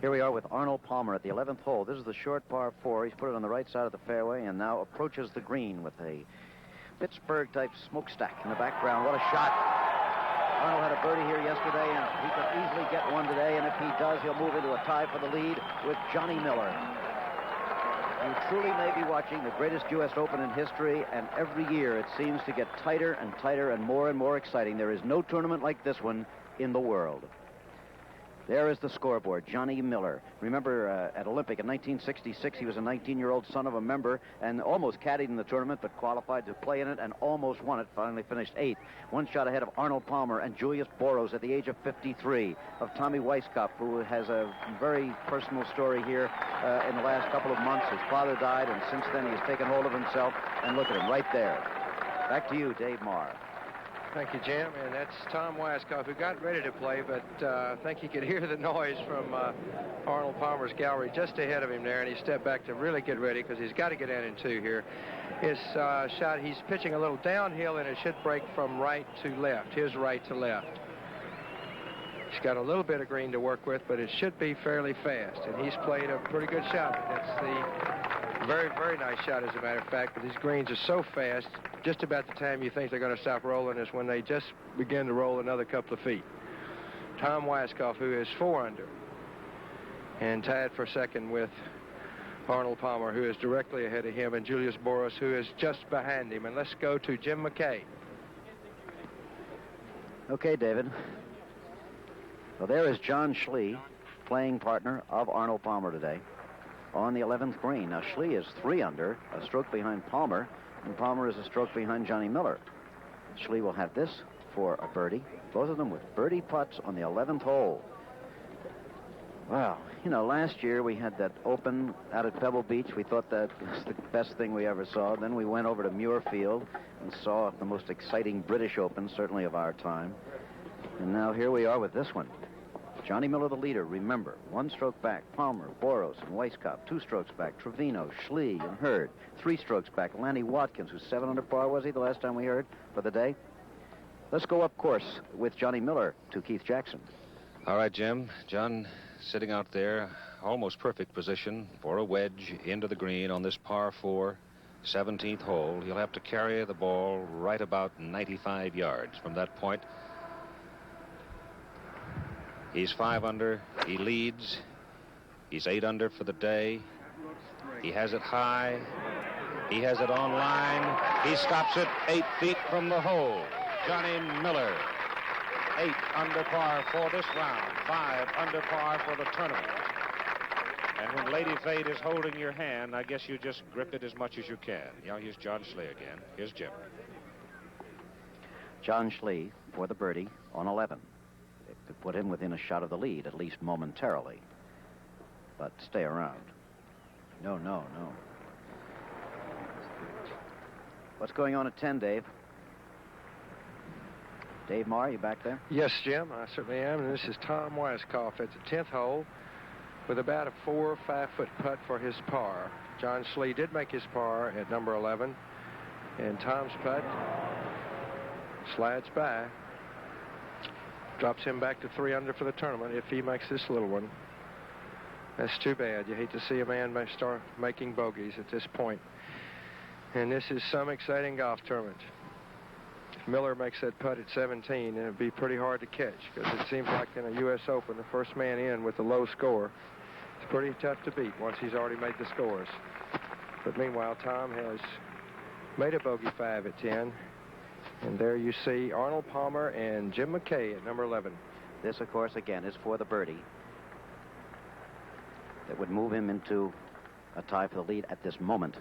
Here we are with Arnold Palmer at the 11th hole. This is the short par 4. He's put it on the right side of the fairway and now approaches the green with a Pittsburgh-type smokestack in the background. What a shot. Arnold had a birdie here yesterday, and he could easily get one today, and if he does, he'll move into a tie for the lead with Johnny Miller. You truly may be watching the greatest U.S. Open in history, and every year it seems to get tighter and tighter and more exciting. There is no tournament like this one in the world. There is the scoreboard, Johnny Miller. Remember, at Olympic in 1966, he was a 19-year-old son of a member and almost caddied in the tournament, but qualified to play in it and almost won it. Finally finished 8th. 1 shot ahead of Arnold Palmer and Julius Boros at the age of 53, of Tommy Weiskopf, who has a very personal story here in the last couple of months. His father died, and since then he has taken hold of himself, and look at him right there. Back to you, Dave Marr. Thank you, Jim. And that's Tom Weiskopf, who got ready to play, but I think he could hear the noise from Arnold Palmer's gallery just ahead of him there, and he stepped back to really get ready because he's got to get in 2 here. His shot, he's pitching a little downhill, and it should break from right to left, his right to left. He's got a little bit of green to work with, but it should be fairly fast, and he's played a pretty good shot. That's the very, very nice shot, as a matter of fact, but these greens are so fast, just about the time you think they're going to stop rolling is when they just begin to roll another couple of feet. Tom Weiskopf, who is 4 under, and tied for second with Arnold Palmer, who is directly ahead of him, and Julius Boros, who is just behind him. And let's go to Jim McKay. Okay, David. Well, there is John Schley, playing partner of Arnold Palmer today, on the 11th green. Now, Schley is 3 under, a stroke behind Palmer, and Palmer is a stroke behind Johnny Miller. Schley will have this for a birdie. Both of them with birdie putts on the 11th hole. Well, you know, last year we had that Open out at Pebble Beach. We thought that was the best thing we ever saw. Then we went over to Muirfield and saw the most exciting British Open, certainly of our time. And now here we are with this one. Johnny Miller, the leader, remember, 1 stroke back, Palmer, Boros, and Weisskopf. 2 strokes back, Trevino, Schlee, and Hurd. 3 strokes back, Lanny Watkins, who's 7 under par, was he, the last time we heard, for the day? Let's go up course with Johnny Miller to Keith Jackson. All right, Jim. John sitting out there, almost perfect position for a wedge into the green on this par 4, 17th hole. He'll have to carry the ball right about 95 yards from that point. He's 5 under. He leads. He's 8 under for the day. He has it high. He has it on line. He stops it 8 feet from the hole. Johnny Miller, 8 under par for this round, 5 under par for the tournament. And when Lady Fate is holding your hand, I guess you just grip it as much as you can. Yeah, here's John Schlee again. Here's Jim. John Schlee for the birdie on 11. It could put him within a shot of the lead, at least momentarily. But stay around. No. What's going on at 10, Dave? Dave Marr, you back there? Yes, Jim, I certainly am. And this is Tom Weisskopf at the 10th hole with about a 4 or 5 foot putt for his par. John Schlee did make his par at number 11. And Tom's putt slides by. Drops him back to 3 under for the tournament if he makes this little one. That's too bad. You hate to see a man start making bogeys at this point. And this is some exciting golf tournament. If Miller makes that putt at 17, then it'd be pretty hard to catch, because it seems like in a U.S. Open, the first man in with a low score, it's pretty tough to beat once he's already made the scores. But meanwhile, Tom has made a bogey 5 at 10. And there you see Arnold Palmer and Jim McKay at number 11. This, of course, again, is for the birdie. That would move him into a tie for the lead at this moment.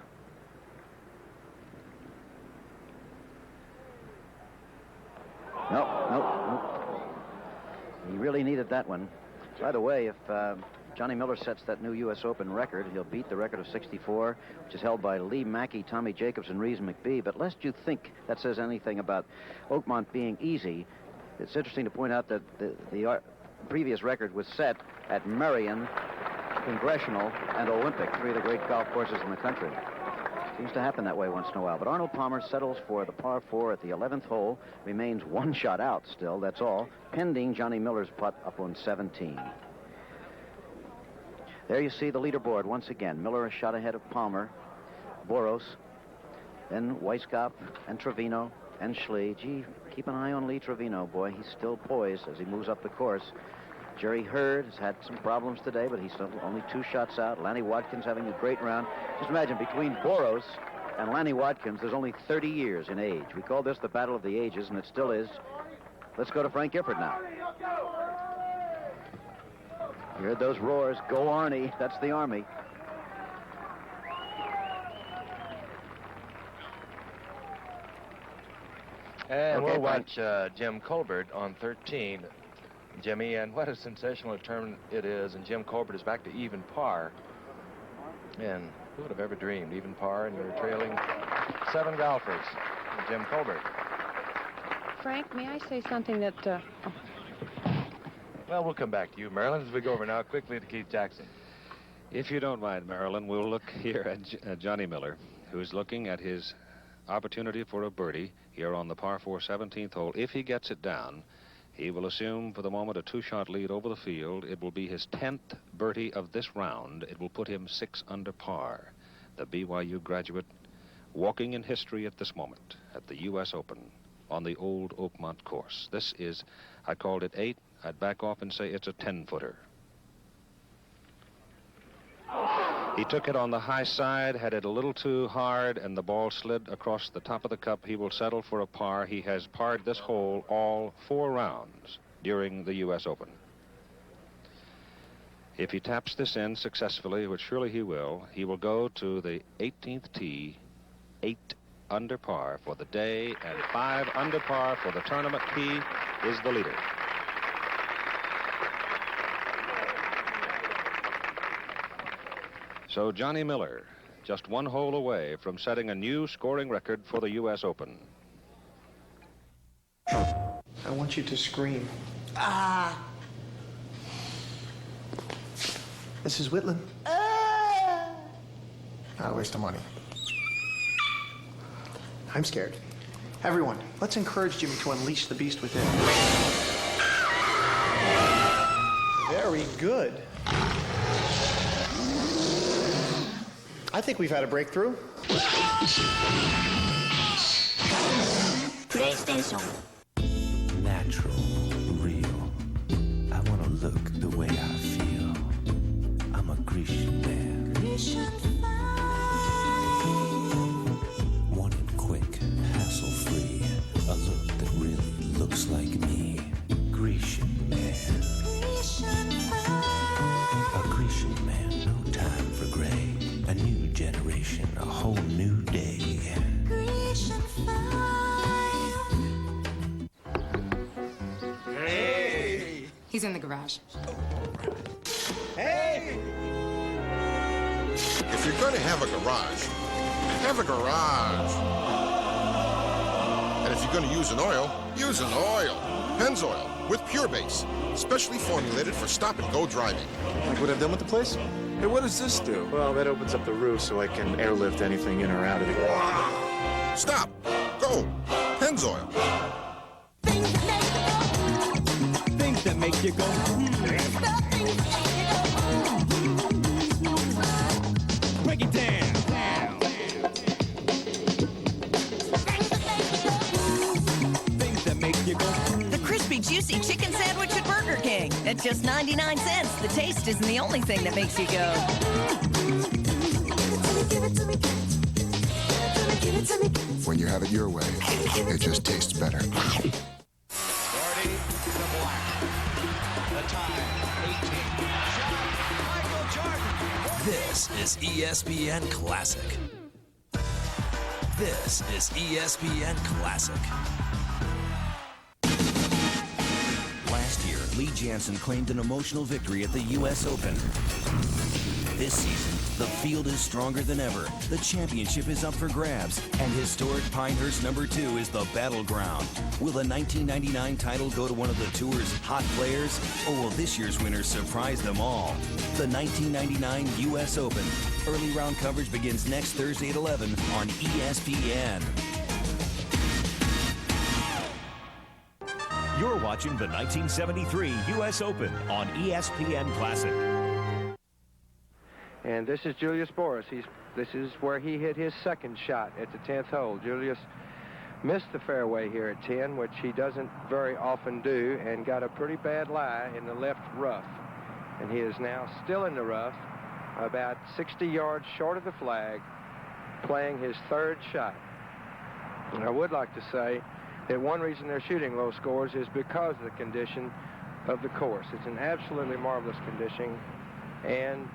No. He really needed that one. By the way, if Johnny Miller sets that new U.S. Open record, he'll beat the record of 64, which is held by Lee Mackey, Tommy Jacobs, and Rees McBee. But lest you think that says anything about Oakmont being easy, it's interesting to point out that the previous record was set at Marion, Congressional, and Olympic, 3 of the great golf courses in the country. Seems to happen that way once in a while. But Arnold Palmer settles for the par 4 at the 11th hole. Remains 1 shot out still, that's all, pending Johnny Miller's putt up on 17. There you see the leaderboard once again. Miller a shot ahead of Palmer, Boros, then Weisskopf and Trevino and Schlee. Gee, keep an eye on Lee Trevino, boy. He's still poised as he moves up the course. Jerry Hurd has had some problems today, but he's still only 2 shots out. Lanny Watkins having a great round. Just imagine, between Boros and Lanny Watkins, there's only 30 years in age. We call this the Battle of the Ages, and it still is. Let's go to Frank Gifford now. You heard those roars. Go Arnie. That's the Army. And we'll watch Jim Colbert on 13, Jimmy, and what a sensational tournament it is. And Jim Colbert is back to even par. And who would have ever dreamed? Even par, and you're trailing 7 golfers. Jim Colbert. Frank, may I say something that... Well, we'll come back to you, Marilyn, as we go over now quickly to Keith Jackson. If you don't mind, Marilyn, we'll look here at Johnny Miller, who's looking at his opportunity for a birdie here on the par 4 17th hole. If he gets it down, he will assume for the moment a 2-shot lead over the field. It will be his 10th birdie of this round. It will put him 6 under par. The BYU graduate walking in history at this moment at the U.S. Open on the old Oakmont course. This is, I called it 8. I'd back off and say it's a 10-footer. He took it on the high side, had it a little too hard, and the ball slid across the top of the cup. He will settle for a par. He has parred this hole all 4 rounds during the U.S. Open. If he taps this in successfully, which surely he will go to the 18th tee, 8 under par for the day, and 5 under par for the tournament. He is the leader. So Johnny Miller, just one hole away from setting a new scoring record for the U.S. Open. I want you to scream. Ah! This is Whitland. Not a waste of money. I'm scared. Everyone, let's encourage Jimmy to unleash the beast within. Very good. I think we've had a breakthrough. PlayStation. Natural, real. I want to look the way I feel. I'm a Grecian man. Want it quick, hassle-free. A look that really looks like me. Grecian man. A Grecian man, no time for gray. A new generation, a whole new day. Hey! He's in the garage. Hey! If you're going to have a garage, have a garage. And if you're going to use an oil, use an oil. Pennzoil with Pure Base, specially formulated for stop-and-go driving. Like what I've done with the place? Hey, what does this do? Well, that opens up the roof so I can airlift anything in or out of it. Stop. Go. Pennzoil. Things that make you go. Break it down. Things that make you go. The crispy, juicy chicken sandwich at Burger King. At just 99 cents. The taste isn't the only thing that makes you go. When you have it your way, it just tastes better. Gordy to black. The time, 18. Shot, Michael Jordan. This is ESPN Classic. This is ESPN Classic. Last year, Lee Jansen claimed an emotional victory at the U.S. Open. This season, the field is stronger than ever. The championship is up for grabs, and historic Pinehurst #2 is the battleground. Will the 1999 title go to one of the tour's hot players, or will this year's winners surprise them all? The 1999 U.S. Open. Early round coverage begins next Thursday at 11 on ESPN. You're watching the 1973 U.S. Open on ESPN Classic. And this is Julius Boris. This is where he hit his second shot at the 10th hole. Julius missed the fairway here at 10, which he doesn't very often do, and got a pretty bad lie in the left rough. And he is now still in the rough, about 60 yards short of the flag, playing his third shot. And I would like to say that one reason they're shooting low scores is because of the condition of the course. It's an absolutely marvelous condition, and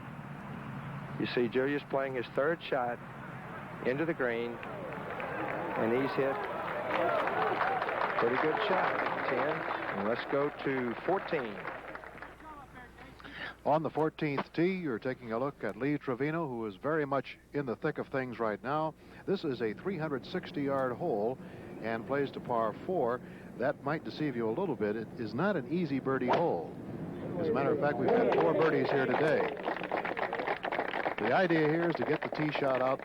you see Julius playing his third shot into the green, and he's hit a pretty good shot at 10. And let's go to 14. On the 14th tee, you're taking a look at Lee Trevino, who is very much in the thick of things right now. This is a 360-yard hole and plays to par 4. That might deceive you a little bit. It is not an easy birdie hole. As a matter of fact, we've got 4 birdies here today. The idea here is to get the tee shot out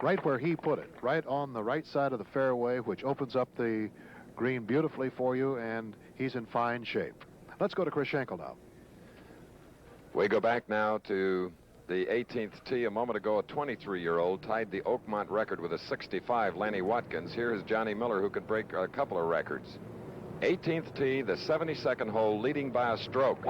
right where he put it, right on the right side of the fairway, which opens up the green beautifully for you, and he's in fine shape. Let's go to Chris Schenkel now. We go back now to the 18th tee. A moment ago, a 23-year-old tied the Oakmont record with a 65, Lanny Watkins. Here is Johnny Miller, who could break a couple of records. 18th tee, the 72nd hole, leading by a stroke.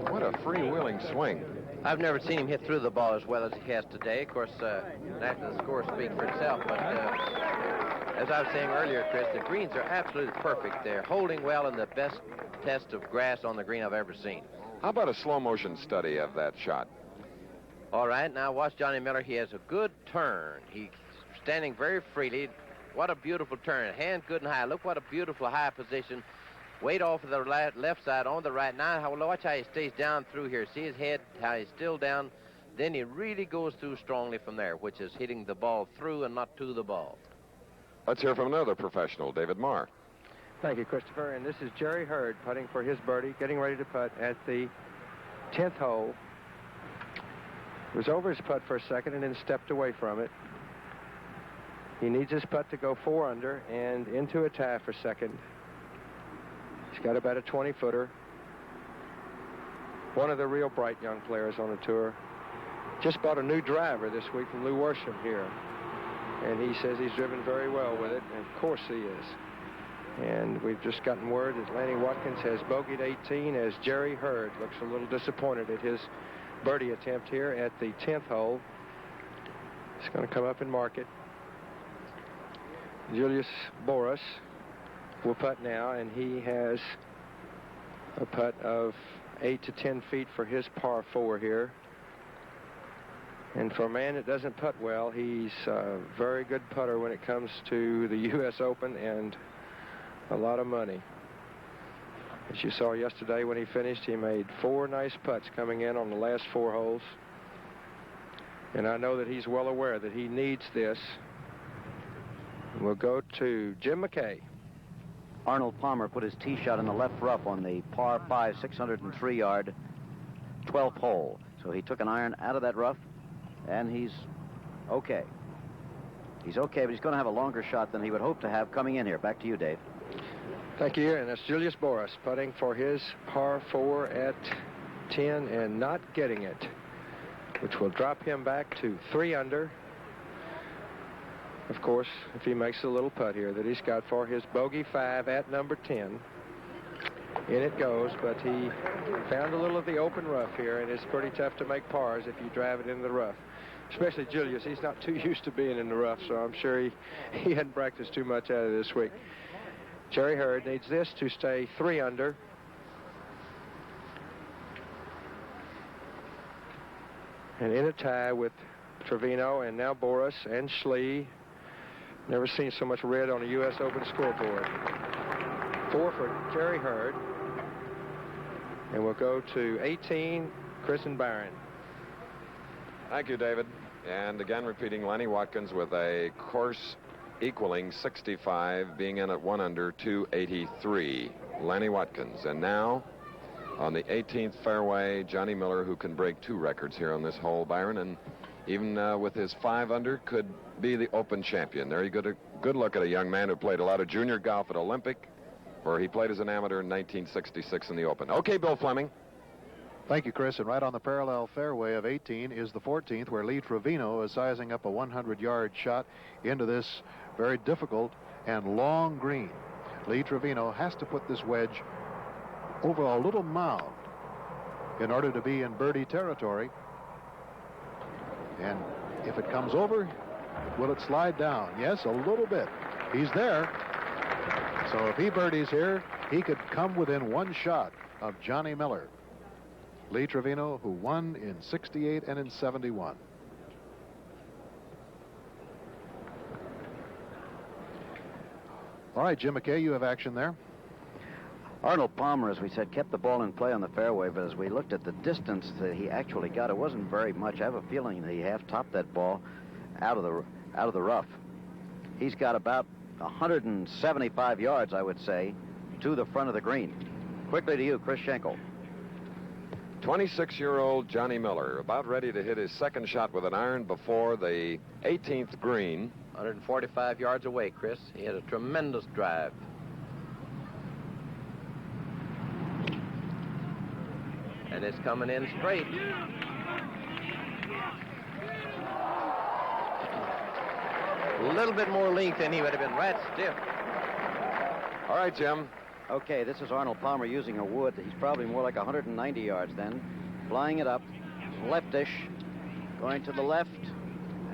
What a freewheeling swing. I've never seen him hit through the ball as well as he has today. Of course, after the score speaks for itself, but as I was saying earlier, Chris, the greens are absolutely perfect. They're holding well in the best test of grass on the green I've ever seen. How about a slow motion study of that shot? All right, now watch Johnny Miller. He has a good turn. He's standing very freely. What a beautiful turn. Hand good and high. Look what a beautiful high position. weight off of the left side on the right. Now, watch how he stays down through here. See his head, how he's still down. Then he really goes through strongly from there, which is hitting the ball through and not to the ball. Let's hear from another professional, David Marr. Thank you, Christopher. And this is Jerry Hurd putting for his birdie, getting ready to putt at the 10th hole. He was over his putt for a second and then stepped away from it. He needs his putt to go 4 under and into a tie for second. He's got about a 20-footer. One of the real bright young players on the tour. Just bought a new driver this week from Lou Worsham here. And he says he's driven very well with it, and of course he is. And we've just gotten word that Lanny Watkins has bogeyed 18 as Jerry Hurd looks a little disappointed at his birdie attempt here at the 10th hole. He's going to come up and mark it. Julius Boris will putt now, and he has a putt of 8 to 10 feet for his par 4 here. And for a man that doesn't putt well, he's a very good putter when it comes to the U.S. Open and a lot of money. As you saw yesterday when he finished, he made 4 nice putts coming in on the last 4 holes. And I know that he's well aware that he needs this. We'll go to Jim McKay. Arnold Palmer put his tee shot in the left rough on the par 5, 603-yard 12th hole. So he took an iron out of that rough, and he's okay. He's okay, but he's going to have a longer shot than he would hope to have coming in here. Back to you, Dave. Thank you, and that's Julius Boris putting for his par 4 at 10 and not getting it, which will drop him back to 3 under. Of course, if he makes a little putt here that he's got for his bogey 5 at number 10. In it goes, but he found a little of the open rough here, and it's pretty tough to make pars if you drive it into the rough. Especially Julius. He's not too used to being in the rough, so I'm sure he hadn't practiced too much out of this week. Jerry Hurd needs this to stay 3 under. And in a tie with Trevino and now Boris and Schlee. Never seen so much red on a U.S. Open scoreboard. 4 for Jerry Hurd. And we'll go to 18, Chris and Barron. Thank you, David. And again, repeating, Lanny Watkins with a course equaling 65, being in at 1 under 283. Lanny Watkins. And now, on the 18th fairway, Johnny Miller, who can break 2 records here on this hole, Byron, and even with his 5 under, could be the Open champion. There you go. A good look at a young man who played a lot of junior golf at Olympic, where he played as an amateur in 1966 in the Open. Okay, Bill Fleming. Thank you, Chris. And right on the parallel fairway of 18 is the 14th, where Lee Trevino is sizing up a 100-yard shot into this very difficult and long green. Lee Trevino has to put this wedge over a little mound in order to be in birdie territory. And if it comes over, will it slide down? Yes, a little bit. He's there. So if he birdies here, he could come within 1 shot of Johnny Miller. Lee Trevino, who won in 68 and in 71. All right, Jim McKay, you have action there. Arnold Palmer, as we said, kept the ball in play on the fairway, but as we looked at the distance that he actually got, it wasn't very much. I have a feeling that he half-topped that ball out of the rough. He's got about 175 yards, I would say, to the front of the green. Quickly to you, Chris Schenkel. 26-year-old Johnny Miller, about ready to hit his 2nd shot with an iron before the 18th green. 145 yards away, Chris. He had a tremendous drive. And it's coming in straight. A little bit more length, and he would have been right stiff. All right, Jim. Okay, this is Arnold Palmer using a wood. He's probably more like 190 yards then. Flying it up, leftish, going to the left,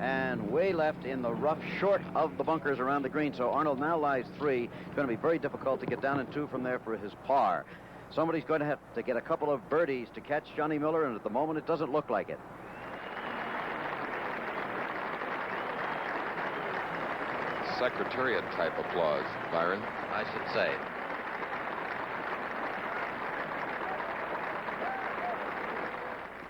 and way left in the rough, short of the bunkers around the green. So Arnold now lies 3. It's going to be very difficult to get down in 2 from there for his par. Somebody's going to have to get a couple of birdies to catch Johnny Miller, and at the moment it doesn't look like it. Secretariat type applause, Byron. I should say.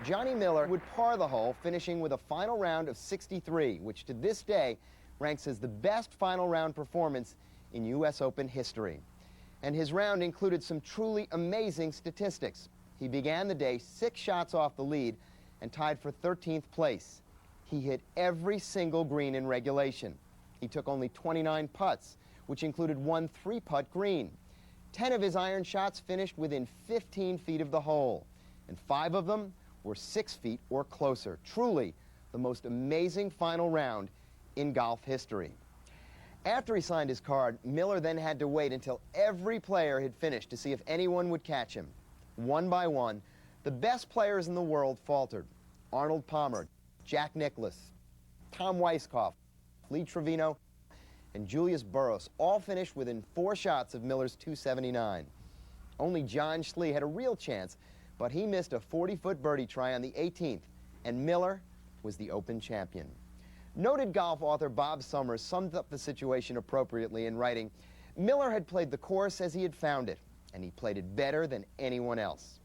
Johnny Miller would par the hole, finishing with a final round of 63, which to this day ranks as the best final round performance in U.S. Open history. And his round included some truly amazing statistics. He began the day 6 shots off the lead and tied for 13th place. He hit every single green in regulation. He took only 29 putts, which included 1 3-putt green. 10 of his iron shots finished within 15 feet of the hole, and 5 of them were 6 feet or closer. Truly the most amazing final round in golf history. After he signed his card, Miller then had to wait until every player had finished to see if anyone would catch him. One by one, the best players in the world faltered. Arnold Palmer, Jack Nicklaus, Tom Weiskopf, Lee Trevino, and Julius Burroughs all finished within 4 shots of Miller's 279. Only John Schley had a real chance, but he missed a 40-foot birdie try on the 18th, and Miller was the Open champion. Noted golf author Bob Summers summed up the situation appropriately in writing, "Miller had played the course as he had found it, and he played it better than anyone else."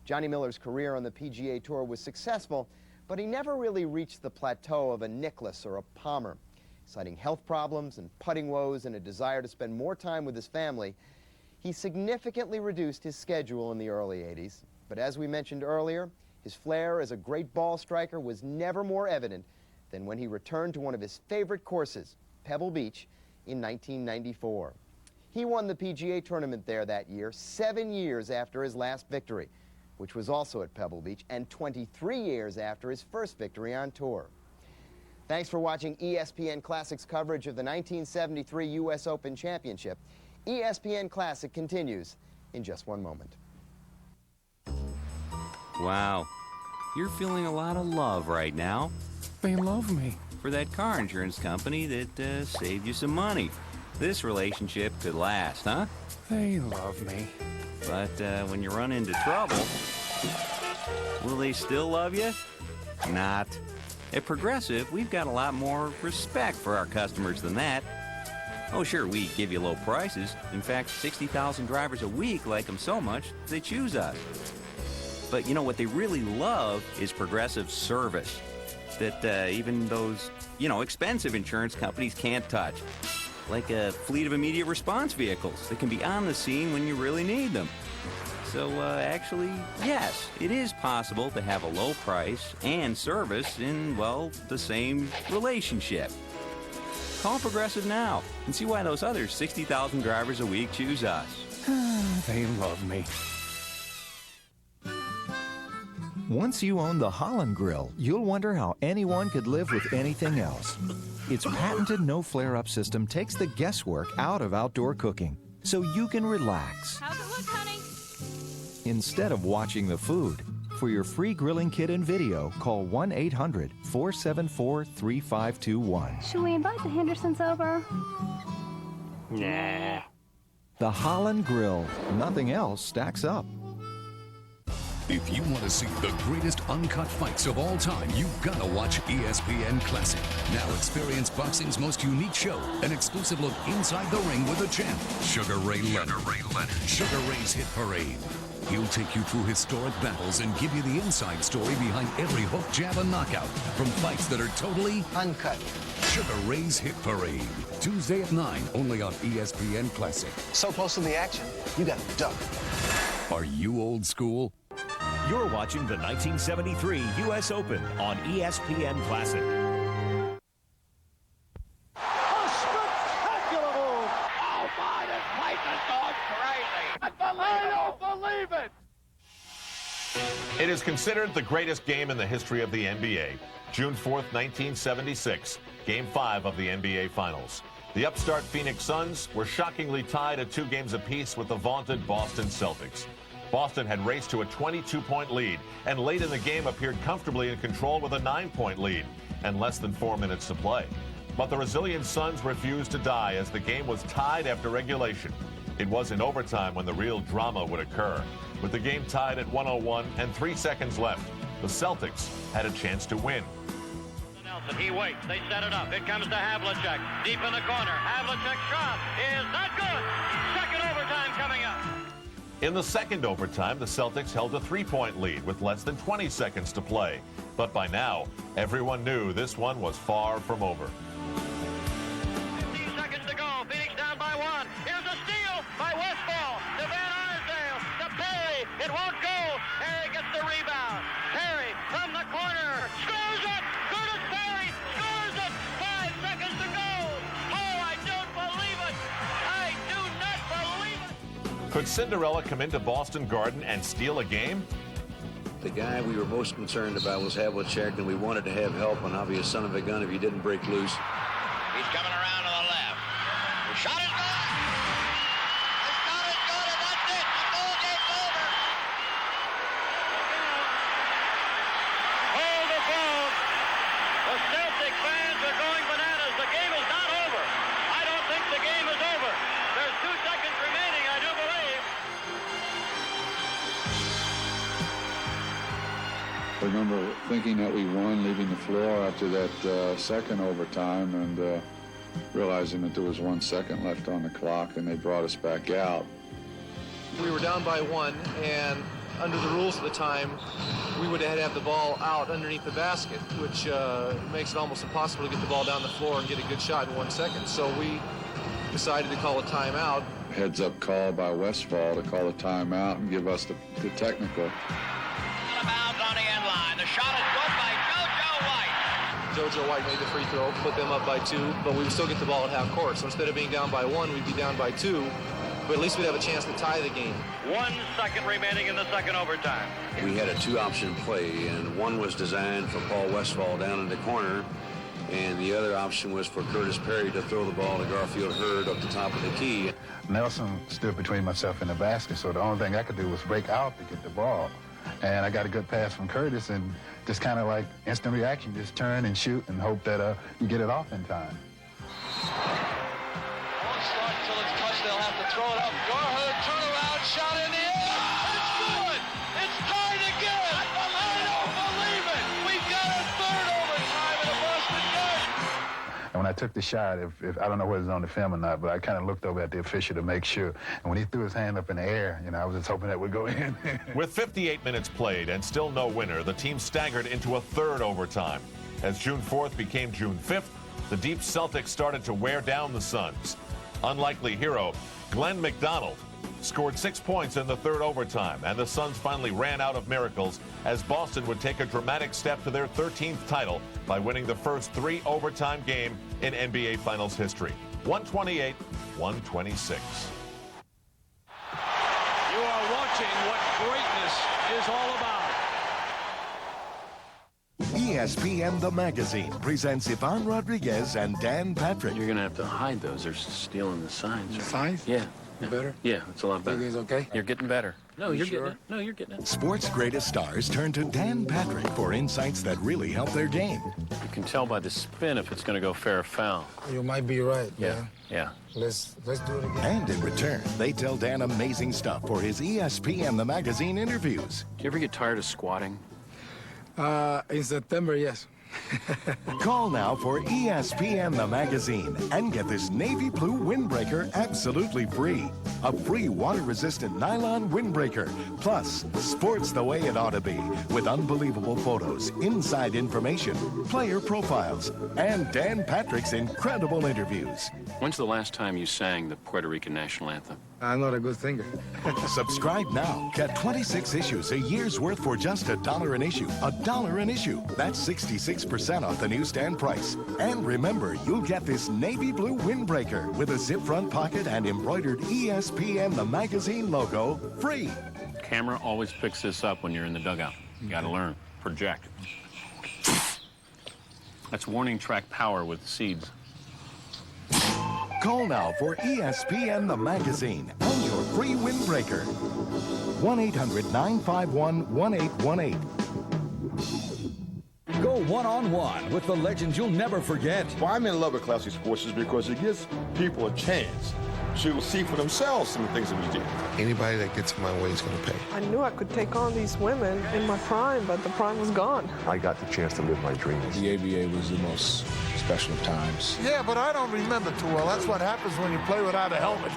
Johnny Miller's career on the PGA Tour was successful, but he never really reached the plateau of a Nicklaus or a Palmer. Citing health problems and putting woes and a desire to spend more time with his family, he significantly reduced his schedule in the early 80s. But as we mentioned earlier, his flair as a great ball striker was never more evident than when he returned to one of his favorite courses, Pebble Beach, in 1994. He won the PGA tournament there that year, 7 years after his last victory, which was also at Pebble Beach, and 23 years after his first victory on tour. Thanks for watching ESPN Classic's coverage of the 1973 U.S. Open Championship. ESPN Classic continues in just one moment. Wow, you're feeling a lot of love right now. They love me. For that car insurance company that saved you some money. This relationship could last, huh? They love me. But when you run into trouble, will they still love you? Not. At Progressive, we've got a lot more respect for our customers than that. Oh, sure, we give you low prices. In fact, 60,000 drivers a week like them so much, they choose us. But you know what they really love is Progressive service that even those, expensive insurance companies can't touch. Like a fleet of immediate response vehicles that can be on the scene when you really need them. So, actually, yes, it is possible to have a low price and service in, well, the same relationship. Call Progressive now and see why those other 60,000 drivers a week choose us. They love me. Once you own the Holland Grill, you'll wonder how anyone could live with anything else. Its patented no flare-up system takes the guesswork out of outdoor cooking, so you can relax. How's it look, honey? Instead of watching the food. For your free grilling kit and video, call 1-800-474-3521. Should we invite the Hendersons over? Nah. The Holland Grill. Nothing else stacks up. If you want to see the greatest uncut fights of all time, you've got to watch ESPN Classic. Now experience boxing's most unique show, an exclusive look inside the ring with the champ, Sugar Ray Leonard. Sugar Ray's Hit Parade. He'll take you through historic battles and give you the inside story behind every hook, jab, and knockout from fights that are totally uncut. Sugar Ray's Hit Parade. Tuesday at 9, only on ESPN Classic. So close to the action, you got to duck. Are you old school? You're watching the 1973 U.S. Open on ESPN Classic. A spectacular move! Oh my, this fight has gone crazy! I don't believe it! It is considered the greatest game in the history of the NBA. June 4th, 1976, Game 5 of the NBA Finals. The upstart Phoenix Suns were shockingly tied at 2 games apiece with the vaunted Boston Celtics. Boston had raced to a 22-point lead, and late in the game appeared comfortably in control with a 9-point lead and less than 4 minutes to play. But the resilient Suns refused to die as the game was tied after regulation. It was in overtime when the real drama would occur. With the game tied at 101 and 3 seconds left, the Celtics had a chance to win. Nelson, he waits. They set it up. It comes to Havlicek. Deep in the corner. Havlicek's shot is not good. Second overtime coming up. In the second overtime, the Celtics held a 3-point lead with less than 20 seconds to play. But by now, everyone knew this one was far from over. 15 seconds to go. Phoenix down by 1. Here's a steal by Westfall to Van Arsdale to Perry. It won't go. Perry gets the rebound. Perry from the corner scores it. Curtis Perry scores it. 5 seconds to go. Oh, I don't believe it. I do not believe it. Could Cinderella come into Boston Garden and steal a game? The guy we were most concerned about was Havlicek, and we wanted to have help, and I'll be a son of a gun if he didn't break loose. He's coming around to the left. The shot is good. The shot is good, and that's it. The ball game's over. Hold the phone. The Celtic fans are going bananas. The game is not over. I don't think the game is over. There's 2 seconds remaining, I do believe. I remember thinking that we won, leaving the floor after that second overtime, and realizing that there was 1 second left on the clock, and they brought us back out. We were down by 1, and under the rules at the time, we would have had to have the ball out underneath the basket, which makes it almost impossible to get the ball down the floor and get a good shot in 1 second. So we decided to call a timeout. Heads-up call by Westfall to call a timeout and give us the technical. Out of bounds on the end line. The shot is good by JoJo White. JoJo White made the free throw, put them up by 2, but we would still get the ball at half court. So instead of being down by 1, we'd be down by 2, but at least we'd have a chance to tie the game. 1 second remaining in the second overtime. We had a 2-option play, and one was designed for Paul Westfall down in the corner, and the other option was for Curtis Perry to throw the ball to Garfield Hurd up the top of the key. Nelson stood between myself and the basket, so the only thing I could do was break out to get the ball. And I got a good pass from Curtis, and just kind of like instant reaction, just turn and shoot and hope that you get it off in time. Won't start until it's touched. They'll have to throw it up. Garfield turnaround shot in the air. It's good. It's tied again. I don't believe it. We've got a third overtime in the Boston Garden. And when I took the shot, if I don't know whether it's on the film or not, but I kind of looked over at the official to make sure. And when he threw his hand up in the air, you know, I was just hoping that would go in. With 58 minutes played and still no winner, the team staggered into a third overtime. As June 4th became June 5th, the deep Celtics started to wear down the Suns. Unlikely hero Glenn McDonald scored 6 points in the third overtime, and the Suns finally ran out of miracles as Boston would take a dramatic step to their 13th title by winning the first 3 overtime game in NBA Finals history. 128-126. You are watching what greatness is all about. ESPN The Magazine presents Ivan Rodriguez and Dan Patrick. You're going to have to hide those. They're stealing the signs. The signs? Yeah. Better? Yeah, it's a lot better. You guys okay? You're getting better. No, you're sure? getting it. No, you're getting it. Sports' greatest stars turn to Dan Patrick for insights that really help their game. You can tell by the spin if it's going to go fair or foul. You might be right, yeah. Yeah. Let's do it again. And in return, they tell Dan amazing stuff for his ESPN The Magazine interviews. Do you ever get tired of squatting? In September, yes. Call now for ESPN The Magazine and get this navy blue windbreaker absolutely free. A free water-resistant nylon windbreaker. Plus, sports the way it ought to be with unbelievable photos, inside information, player profiles, and Dan Patrick's incredible interviews. When's the last time you sang the Puerto Rican national anthem? I'm not a good singer. Subscribe now. Get 26 issues, a year's worth for just $1 an issue. $1 an issue. That's 66% off the newsstand price. And remember, you'll get this navy blue windbreaker with a zip front pocket and embroidered ESPN The Magazine logo free. Camera always picks this up when you're in the dugout. You got to learn. Project. That's warning track power with seeds. Call now for ESPN The Magazine and your free windbreaker. 1-800-951-1818. Go one-on-one with the legends you'll never forget. Why I'm in love with classic sports is because it gives people a chance to see for themselves some things that we do. Anybody that gets in my way is going to pay. I knew I could take on these women in my prime, but the prime was gone. I got the chance to live my dreams. The ABA was the most special at times. Yeah, but I don't remember too well. That's what happens when you play without a helmet.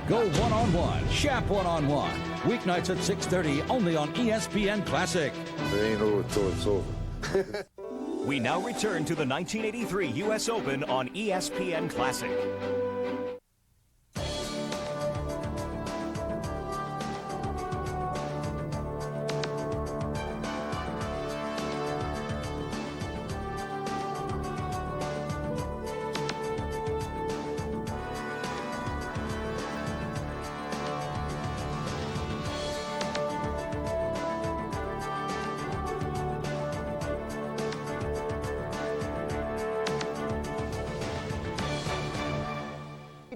Go one-on-one, Shap one-on-one. Weeknights at 6:30 only on ESPN Classic. It ain't over till it's over. We now return to the 1983 U.S. Open on ESPN Classic.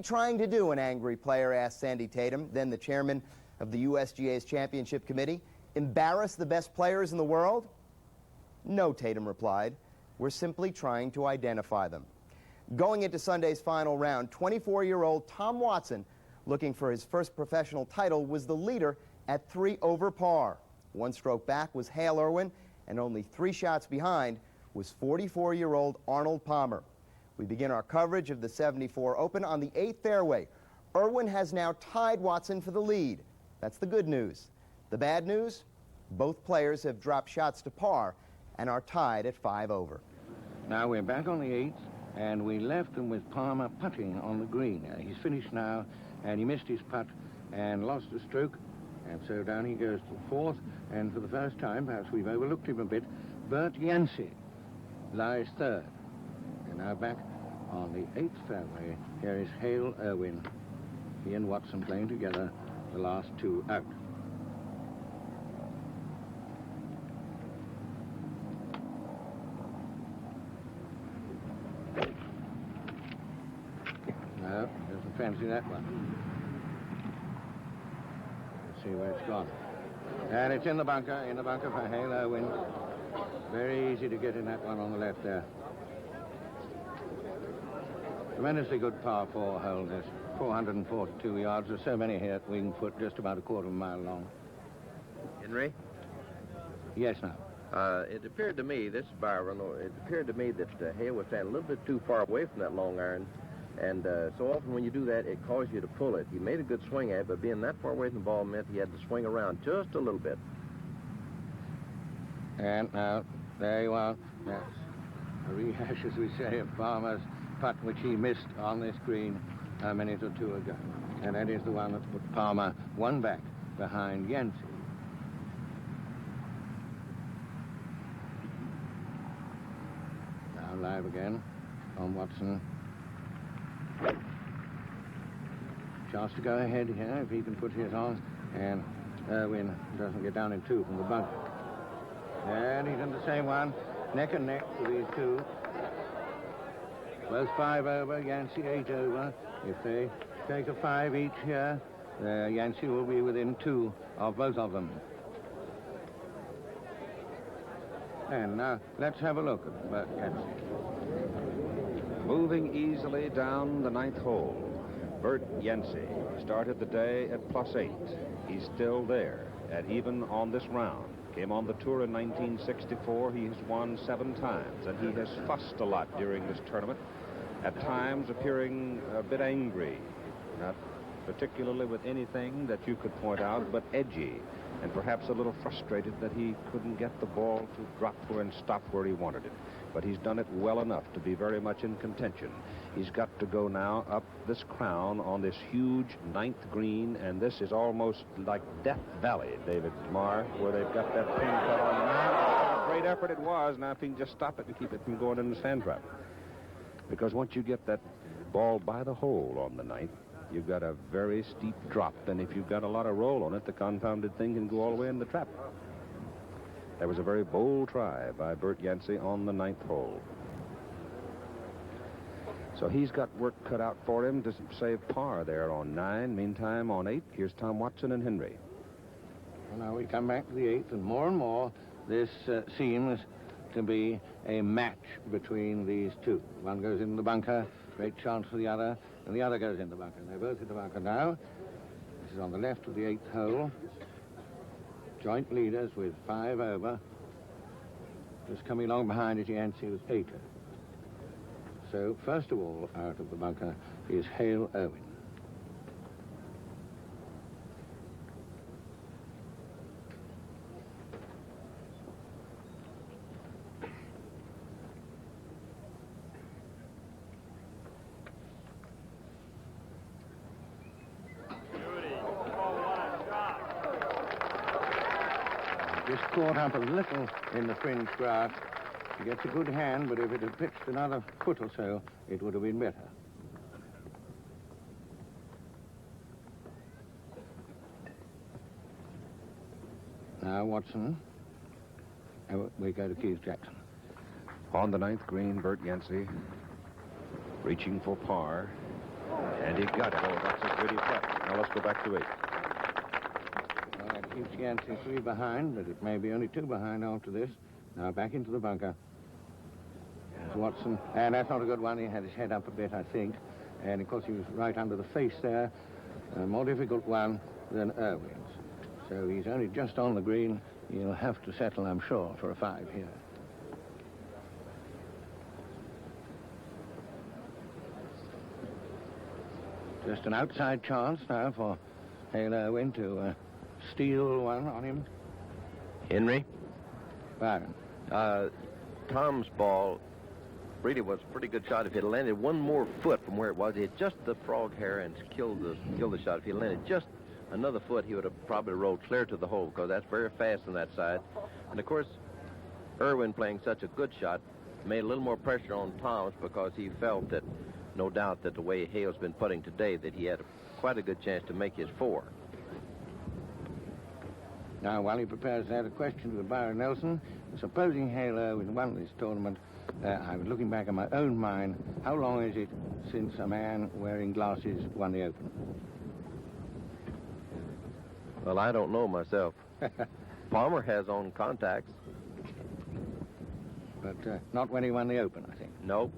Trying to do, an angry player asked Sandy Tatum, then the chairman of the USGA's championship committee. Embarrass the best players in the world? No, Tatum replied. We're simply trying to identify them. Going into Sunday's final round, 24-year-old Tom Watson, looking for his first professional title, was the leader at 3 over par. 1 stroke back was Hale Irwin, and only 3 shots behind was 44-year-old Arnold Palmer. We begin our coverage of the 74 Open on the 8th fairway. Irwin has now tied Watson for the lead. That's the good news. The bad news? Both players have dropped shots to par and are tied at 5 over. Now we're back on the 8th, and we left them with Palmer putting on the green. He's finished now, and he missed his putt and lost a stroke, and so down he goes to the 4th, and for the first time, perhaps we've overlooked him a bit, Bert Yancey lies 3rd. And now back on the 8th fairway, here is Hale Irwin. He and Watson playing together, the last 2 out. No, doesn't fancy that one. Let's see where it's gone. And it's in the bunker for Hale Irwin. Very easy to get in that one on the left there. Tremendously good par 4 hole, this 442 yards. There's so many here at Wingfoot, just about a quarter of a mile long. Henry? Yes, now. It appeared to me, this is Byron, it appeared to me that Hale was standing a little bit too far away from that long iron. And so often when you do that, it causes you to pull it. He made a good swing at it, but being that far away from the ball meant he had to swing around just a little bit. And now, there you are. That's a rehash, as we say, of Palmer's putt, which he missed on this green a minute or 2 ago. And that is the one that put Palmer 1 back behind Yancey. Now live again on Watson. Chance to go ahead here if he can put his on. And Irwin doesn't get down in 2 from the bunker. And he's in the same one, neck and neck for these 2. Both 5 over, Yancey 8 over. If they take a 5 each here, Yancey will be within 2 of both of them. And now let's have a look at Yancey. Moving easily down the 9th hole, Bert Yancey started the day at +8. He's still there at even on this round. Came on the tour in 1964. He has won 7 times, and he has fussed a lot during this tournament, at times appearing a bit angry, not particularly with anything that you could point out, but edgy, and perhaps a little frustrated that he couldn't get the ball to drop where and stop where he wanted it. But he's done it well enough to be very much in contention. He's got to go now up this crown on this huge 9th green, and this is almost like Death Valley, David Marr, where they've got that pin cut on now. Great effort it was. Now if he can just stop it and keep it from going in the sand trap. Because once you get that ball by the hole on the 9th, you've got a very steep drop, and if you've got a lot of roll on it, the confounded thing can go all the way in the trap. That was a very bold try by Bert Yancey on the 9th hole. So he's got work cut out for him to save par there on 9. Meantime, on 8, here's Tom Watson and Henry. Well, now we come back to the 8th, and more, this seems to be a match between these 2. One goes in the bunker, great chance for the other, and the other goes in the bunker. They're both in the bunker now. This is on the left of the 8th hole. Joint leaders with 5 over. Just coming along behind is Yancey with 8. So, first of all, out of the bunker is Hale Irwin. Just caught up a little in the fringe grass. He gets a good hand, but if it had pitched another foot or so, it would have been better. Now, Watson. We go to Keith Jackson. On the 9th green, Bert Yancey reaching for par. And he got it. Oh, that's a pretty putt. Now let's go back to 8. That keeps Yancey 3 behind, but it may be only 2 behind after this. Now back into the bunker. There's Watson. And that's not a good one. He had his head up a bit, I think. And, of course, he was right under the face there. A more difficult one than Irwin's. So he's only just on the green. He'll have to settle, I'm sure, for a 5 here. Just an outside chance now for Hale Irwin to steal one on him. Henry? Byron. Tom's ball really was a pretty good shot. If it had landed 1 more foot from where it was, he had just the frog hair and killed the shot. If he landed just another foot, he would have probably rolled clear to the hole, because that's very fast on that side. And, of course, Irwin playing such a good shot made a little more pressure on Tom's, because he felt that, no doubt, that the way Hale's been putting today, that he had quite a good chance to make his 4. Now, while he prepares that, a question to Byron Nelson. Supposing Hale Irwin won this tournament, I was looking back in my own mind, how long is it since a man wearing glasses won the Open? Well, I don't know myself. Palmer has on contacts. But not when he won the Open, I think. Nope.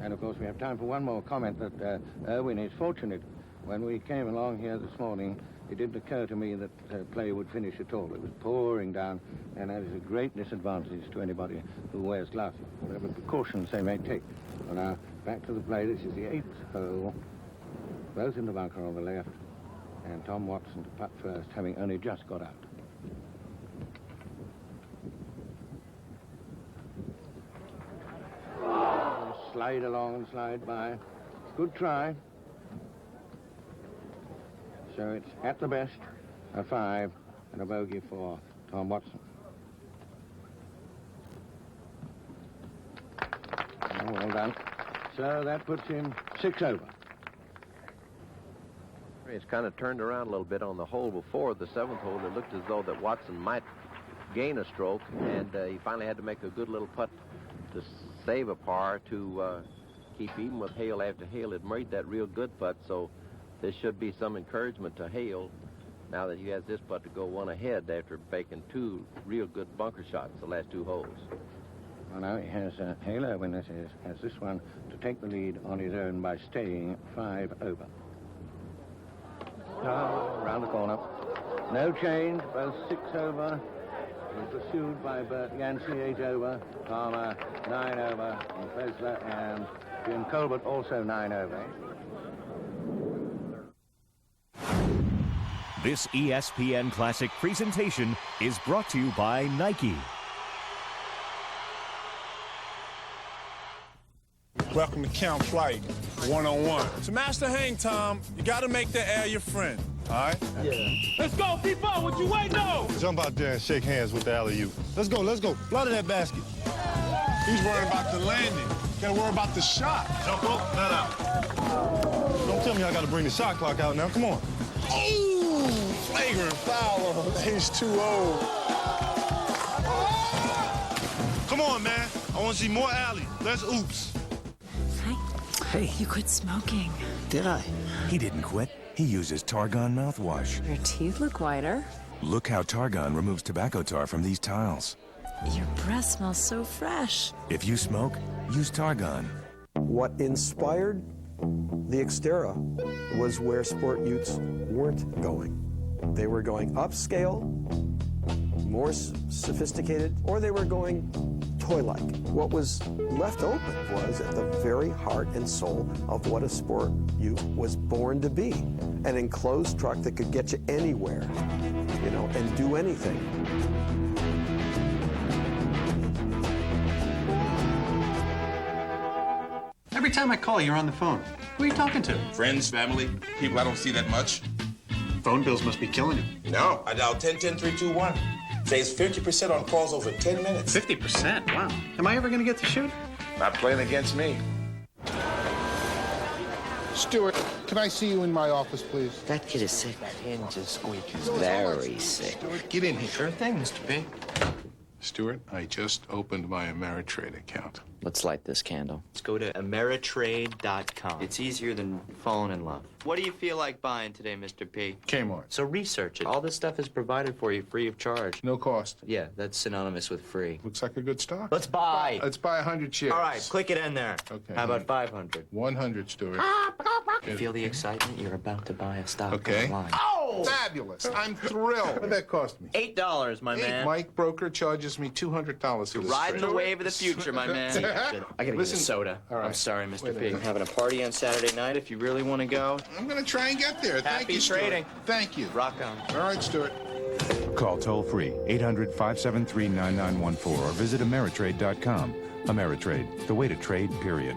And, of course, we have time for one more comment that Irwin is fortunate. When we came along here this morning, it didn't occur to me that play would finish at all. It was pouring down, and that is a great disadvantage to anybody who wears glasses, whatever precautions they may take. Well, now, back to the play. This is the 8th hole. Both in the bunker on the left, and Tom Watson to putt first, having only just got out. Slide along and slide by. Good try. So it's at the best a 5 and a bogey for Tom Watson. Oh, well done. So that puts him 6 over. It's kind of turned around a little bit on the hole before the 7th hole. It looked as though that Watson might gain a stroke, and he finally had to make a good little putt to save a par to keep even with Hale after Hale had made that real good putt. So this should be some encouragement to Hale now that he has this putt to go 1 ahead after making 2 real good bunker shots the last 2 holes. Well, now he has Hale Irwin has this one to take the lead on his own by staying 5 over. Around the corner. No change, both 6 over. He's pursued by Bert Yancey, 8 over. Palmer, 9 over. And Fessler and Jim Colbert also 9 over. This ESPN Classic presentation is brought to you by Nike. Welcome to Camp Flight 101. To master hang time, you got to make the air your friend. All right? Yeah. Let's go, people. What you waiting on? Jump out there and shake hands with the alley-oop. Let's go, let's go. Blood of that basket. He's worried about the landing. Got to worry about the shot. Jump up, let out. Don't tell me I got to bring the shot clock out now. Come on. Oh, flagrant foul on age 2-0. Come on, man. I want to see more alley. Let's oops. Hey. You quit smoking. Did I? He didn't quit. He uses Targon mouthwash. Your teeth look whiter. Look how Targon removes tobacco tar from these tiles. Your breath smells so fresh. If you smoke, use Targon. What inspired the Xterra was where sport utes weren't going. They were going upscale, more sophisticated, or they were going toy-like. What was left open was at the very heart and soul of what a sport you was born to be. An enclosed truck that could get you anywhere, you know, and do anything. Every time I call, you're on the phone. Who are you talking to? Friends, family, people I don't see that much. Phone bills must be killing you. No, I dial 10-10-321. Saves 50% on calls over 10 minutes. 50%? Wow. Am I ever going to get to shoot? Not playing against me. Stuart, can I see you in my office, please? That kid is sick. That hinge is squeak is very sick. Stuart, get in here. Sure thing, Mr. B. Stuart, I just opened my Ameritrade account. Let's light this candle. Let's go to Ameritrade.com. It's easier than falling in love. What do you feel like buying today, Mr. P? Kmart. So research it. All this stuff is provided for you free of charge. No cost. Yeah, that's synonymous with free. Looks like a good stock. Let's buy. Let's buy 100 shares. All right, click it in there. Okay. How about 500? 100, Stuart. You feel the excitement? You're about to buy a stock Okay. online. Oh! Fabulous. I'm thrilled. What did that cost me? $8, my man. Mike Broker charges me $200 for this. Riding the trade. wave of the future, my man. I gotta get a soda. All right. I'm sorry, Mr. Wait a P. minute. Having a party on Saturday night if you really want to go. I'm going to try and get there. Thank Happy you, Stuart. trading. Thank you. Rock on. All right, Stuart. Call toll-free 800-573-9914 or visit Ameritrade.com. Ameritrade, the way to trade, period.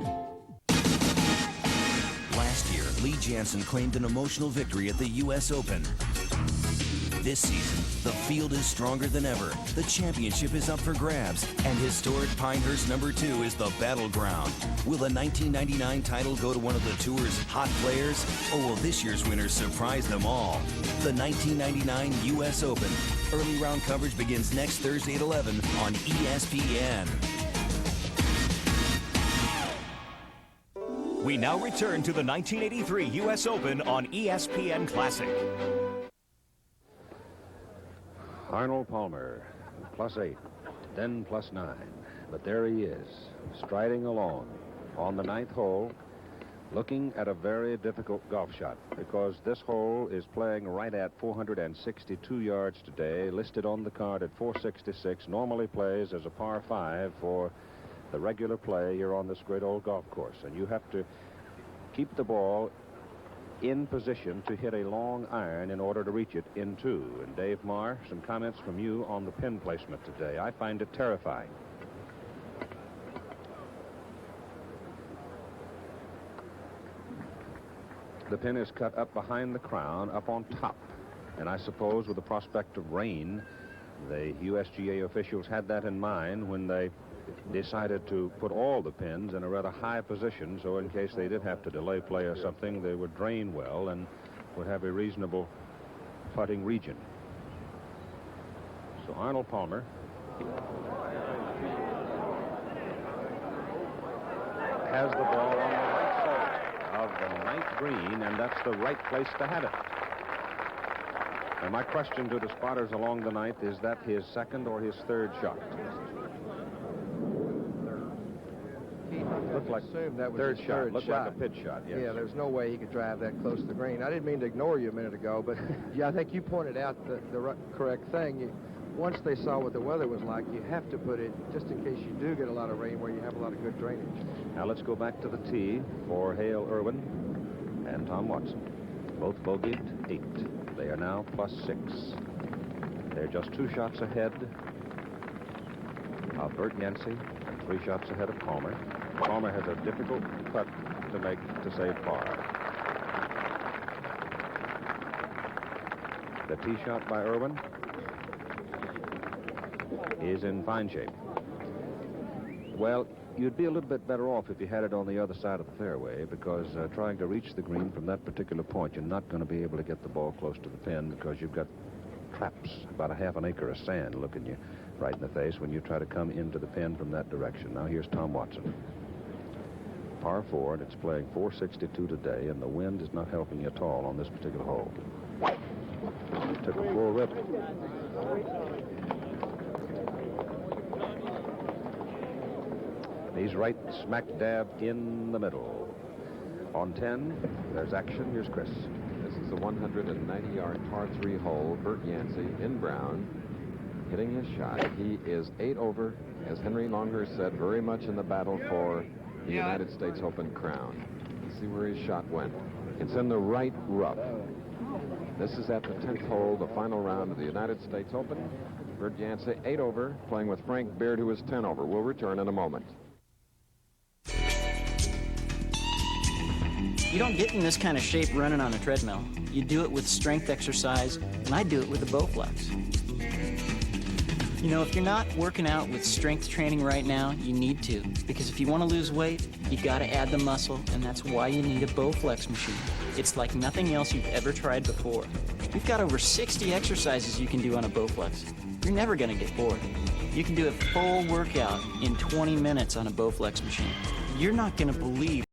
Last year, Lee Jansen claimed an emotional victory at the U.S. Open. This season, the field is stronger than ever. The championship is up for grabs, and historic Pinehurst #2 is the battleground. Will the 1999 title go to one of the tour's hot players, or will this year's winners surprise them all? The 1999 U.S. Open. Early round coverage begins next Thursday at 11 on ESPN. We now return to the 1983 U.S. Open on ESPN Classic. Arnold Palmer, +8, then +9. But there he is, striding along on the 9th hole, looking at a very difficult golf shot, because this hole is playing right at 462 yards today, listed on the card at 466, normally plays as a par 5 for the regular play here on this great old golf course. And you have to keep the ball in position to hit a long iron in order to reach it in 2. And Dave Marr, some comments from you on the pin placement today. I find it terrifying. The pin is cut up behind the crown, up on top. And I suppose with the prospect of rain, the USGA officials had that in mind when they decided to put all the pins in a rather high position, so in case they did have to delay play or something, they would drain well and would have a reasonable putting region. So Arnold Palmer has the ball on the right side of the 9th green, and that's the right place to have it. And my question to the spotters along the 9th, is that his second or his third shot? Looked like that was third his shot. third Looked shot. like a pitch shot, yes. Yeah, there's no way he could drive that close to the green. I didn't mean to ignore you a minute ago, but yeah, I think you pointed out the correct thing. Once they saw what the weather was like, you have to put it, just in case you do get a lot of rain, where you have a lot of good drainage. Now let's go back to the tee for Hale Irwin and Tom Watson. Both bogeyed 8. They are now +6. They're just 2 shots ahead of Bert Yancey and 3 shots ahead of Palmer. Palmer has a difficult putt to make to save par. The tee shot by Irwin is in fine shape. Well, you'd be a little bit better off if you had it on the other side of the fairway, because trying to reach the green from that particular point, you're not going to be able to get the ball close to the pin, because you've got traps, about a half an acre of sand looking you right in the face when you try to come into the pin from that direction. Now here's Tom Watson. Par 4, and it's playing 462 today, and the wind is not helping you at all on this particular hole. Took a full rip. He's right smack dab in the middle. On 10, there's action. Here's Chris. This is the 190-yard par 3 hole. Bert Yancey in brown, hitting his shot. He is 8 over, as Henry Longhurst said, very much in the battle for the United States Open crown. Let's see where his shot went. It's in the right rough. This is at the 10th hole, the final round of the United States Open. Bert Yancey, 8 over, playing with Frank Beard, who is 10 over. We'll return in a moment. You don't get in this kind of shape running on a treadmill. You do it with strength exercise, and I do it with the Bowflex. You know, if you're not working out with strength training right now, you need to. Because if you want to lose weight, you got to add the muscle, and that's why you need a Bowflex machine. It's like nothing else you've ever tried before. We've got over 60 exercises you can do on a Bowflex. You're never going to get bored. You can do a full workout in 20 minutes on a Bowflex machine. You're not going to believe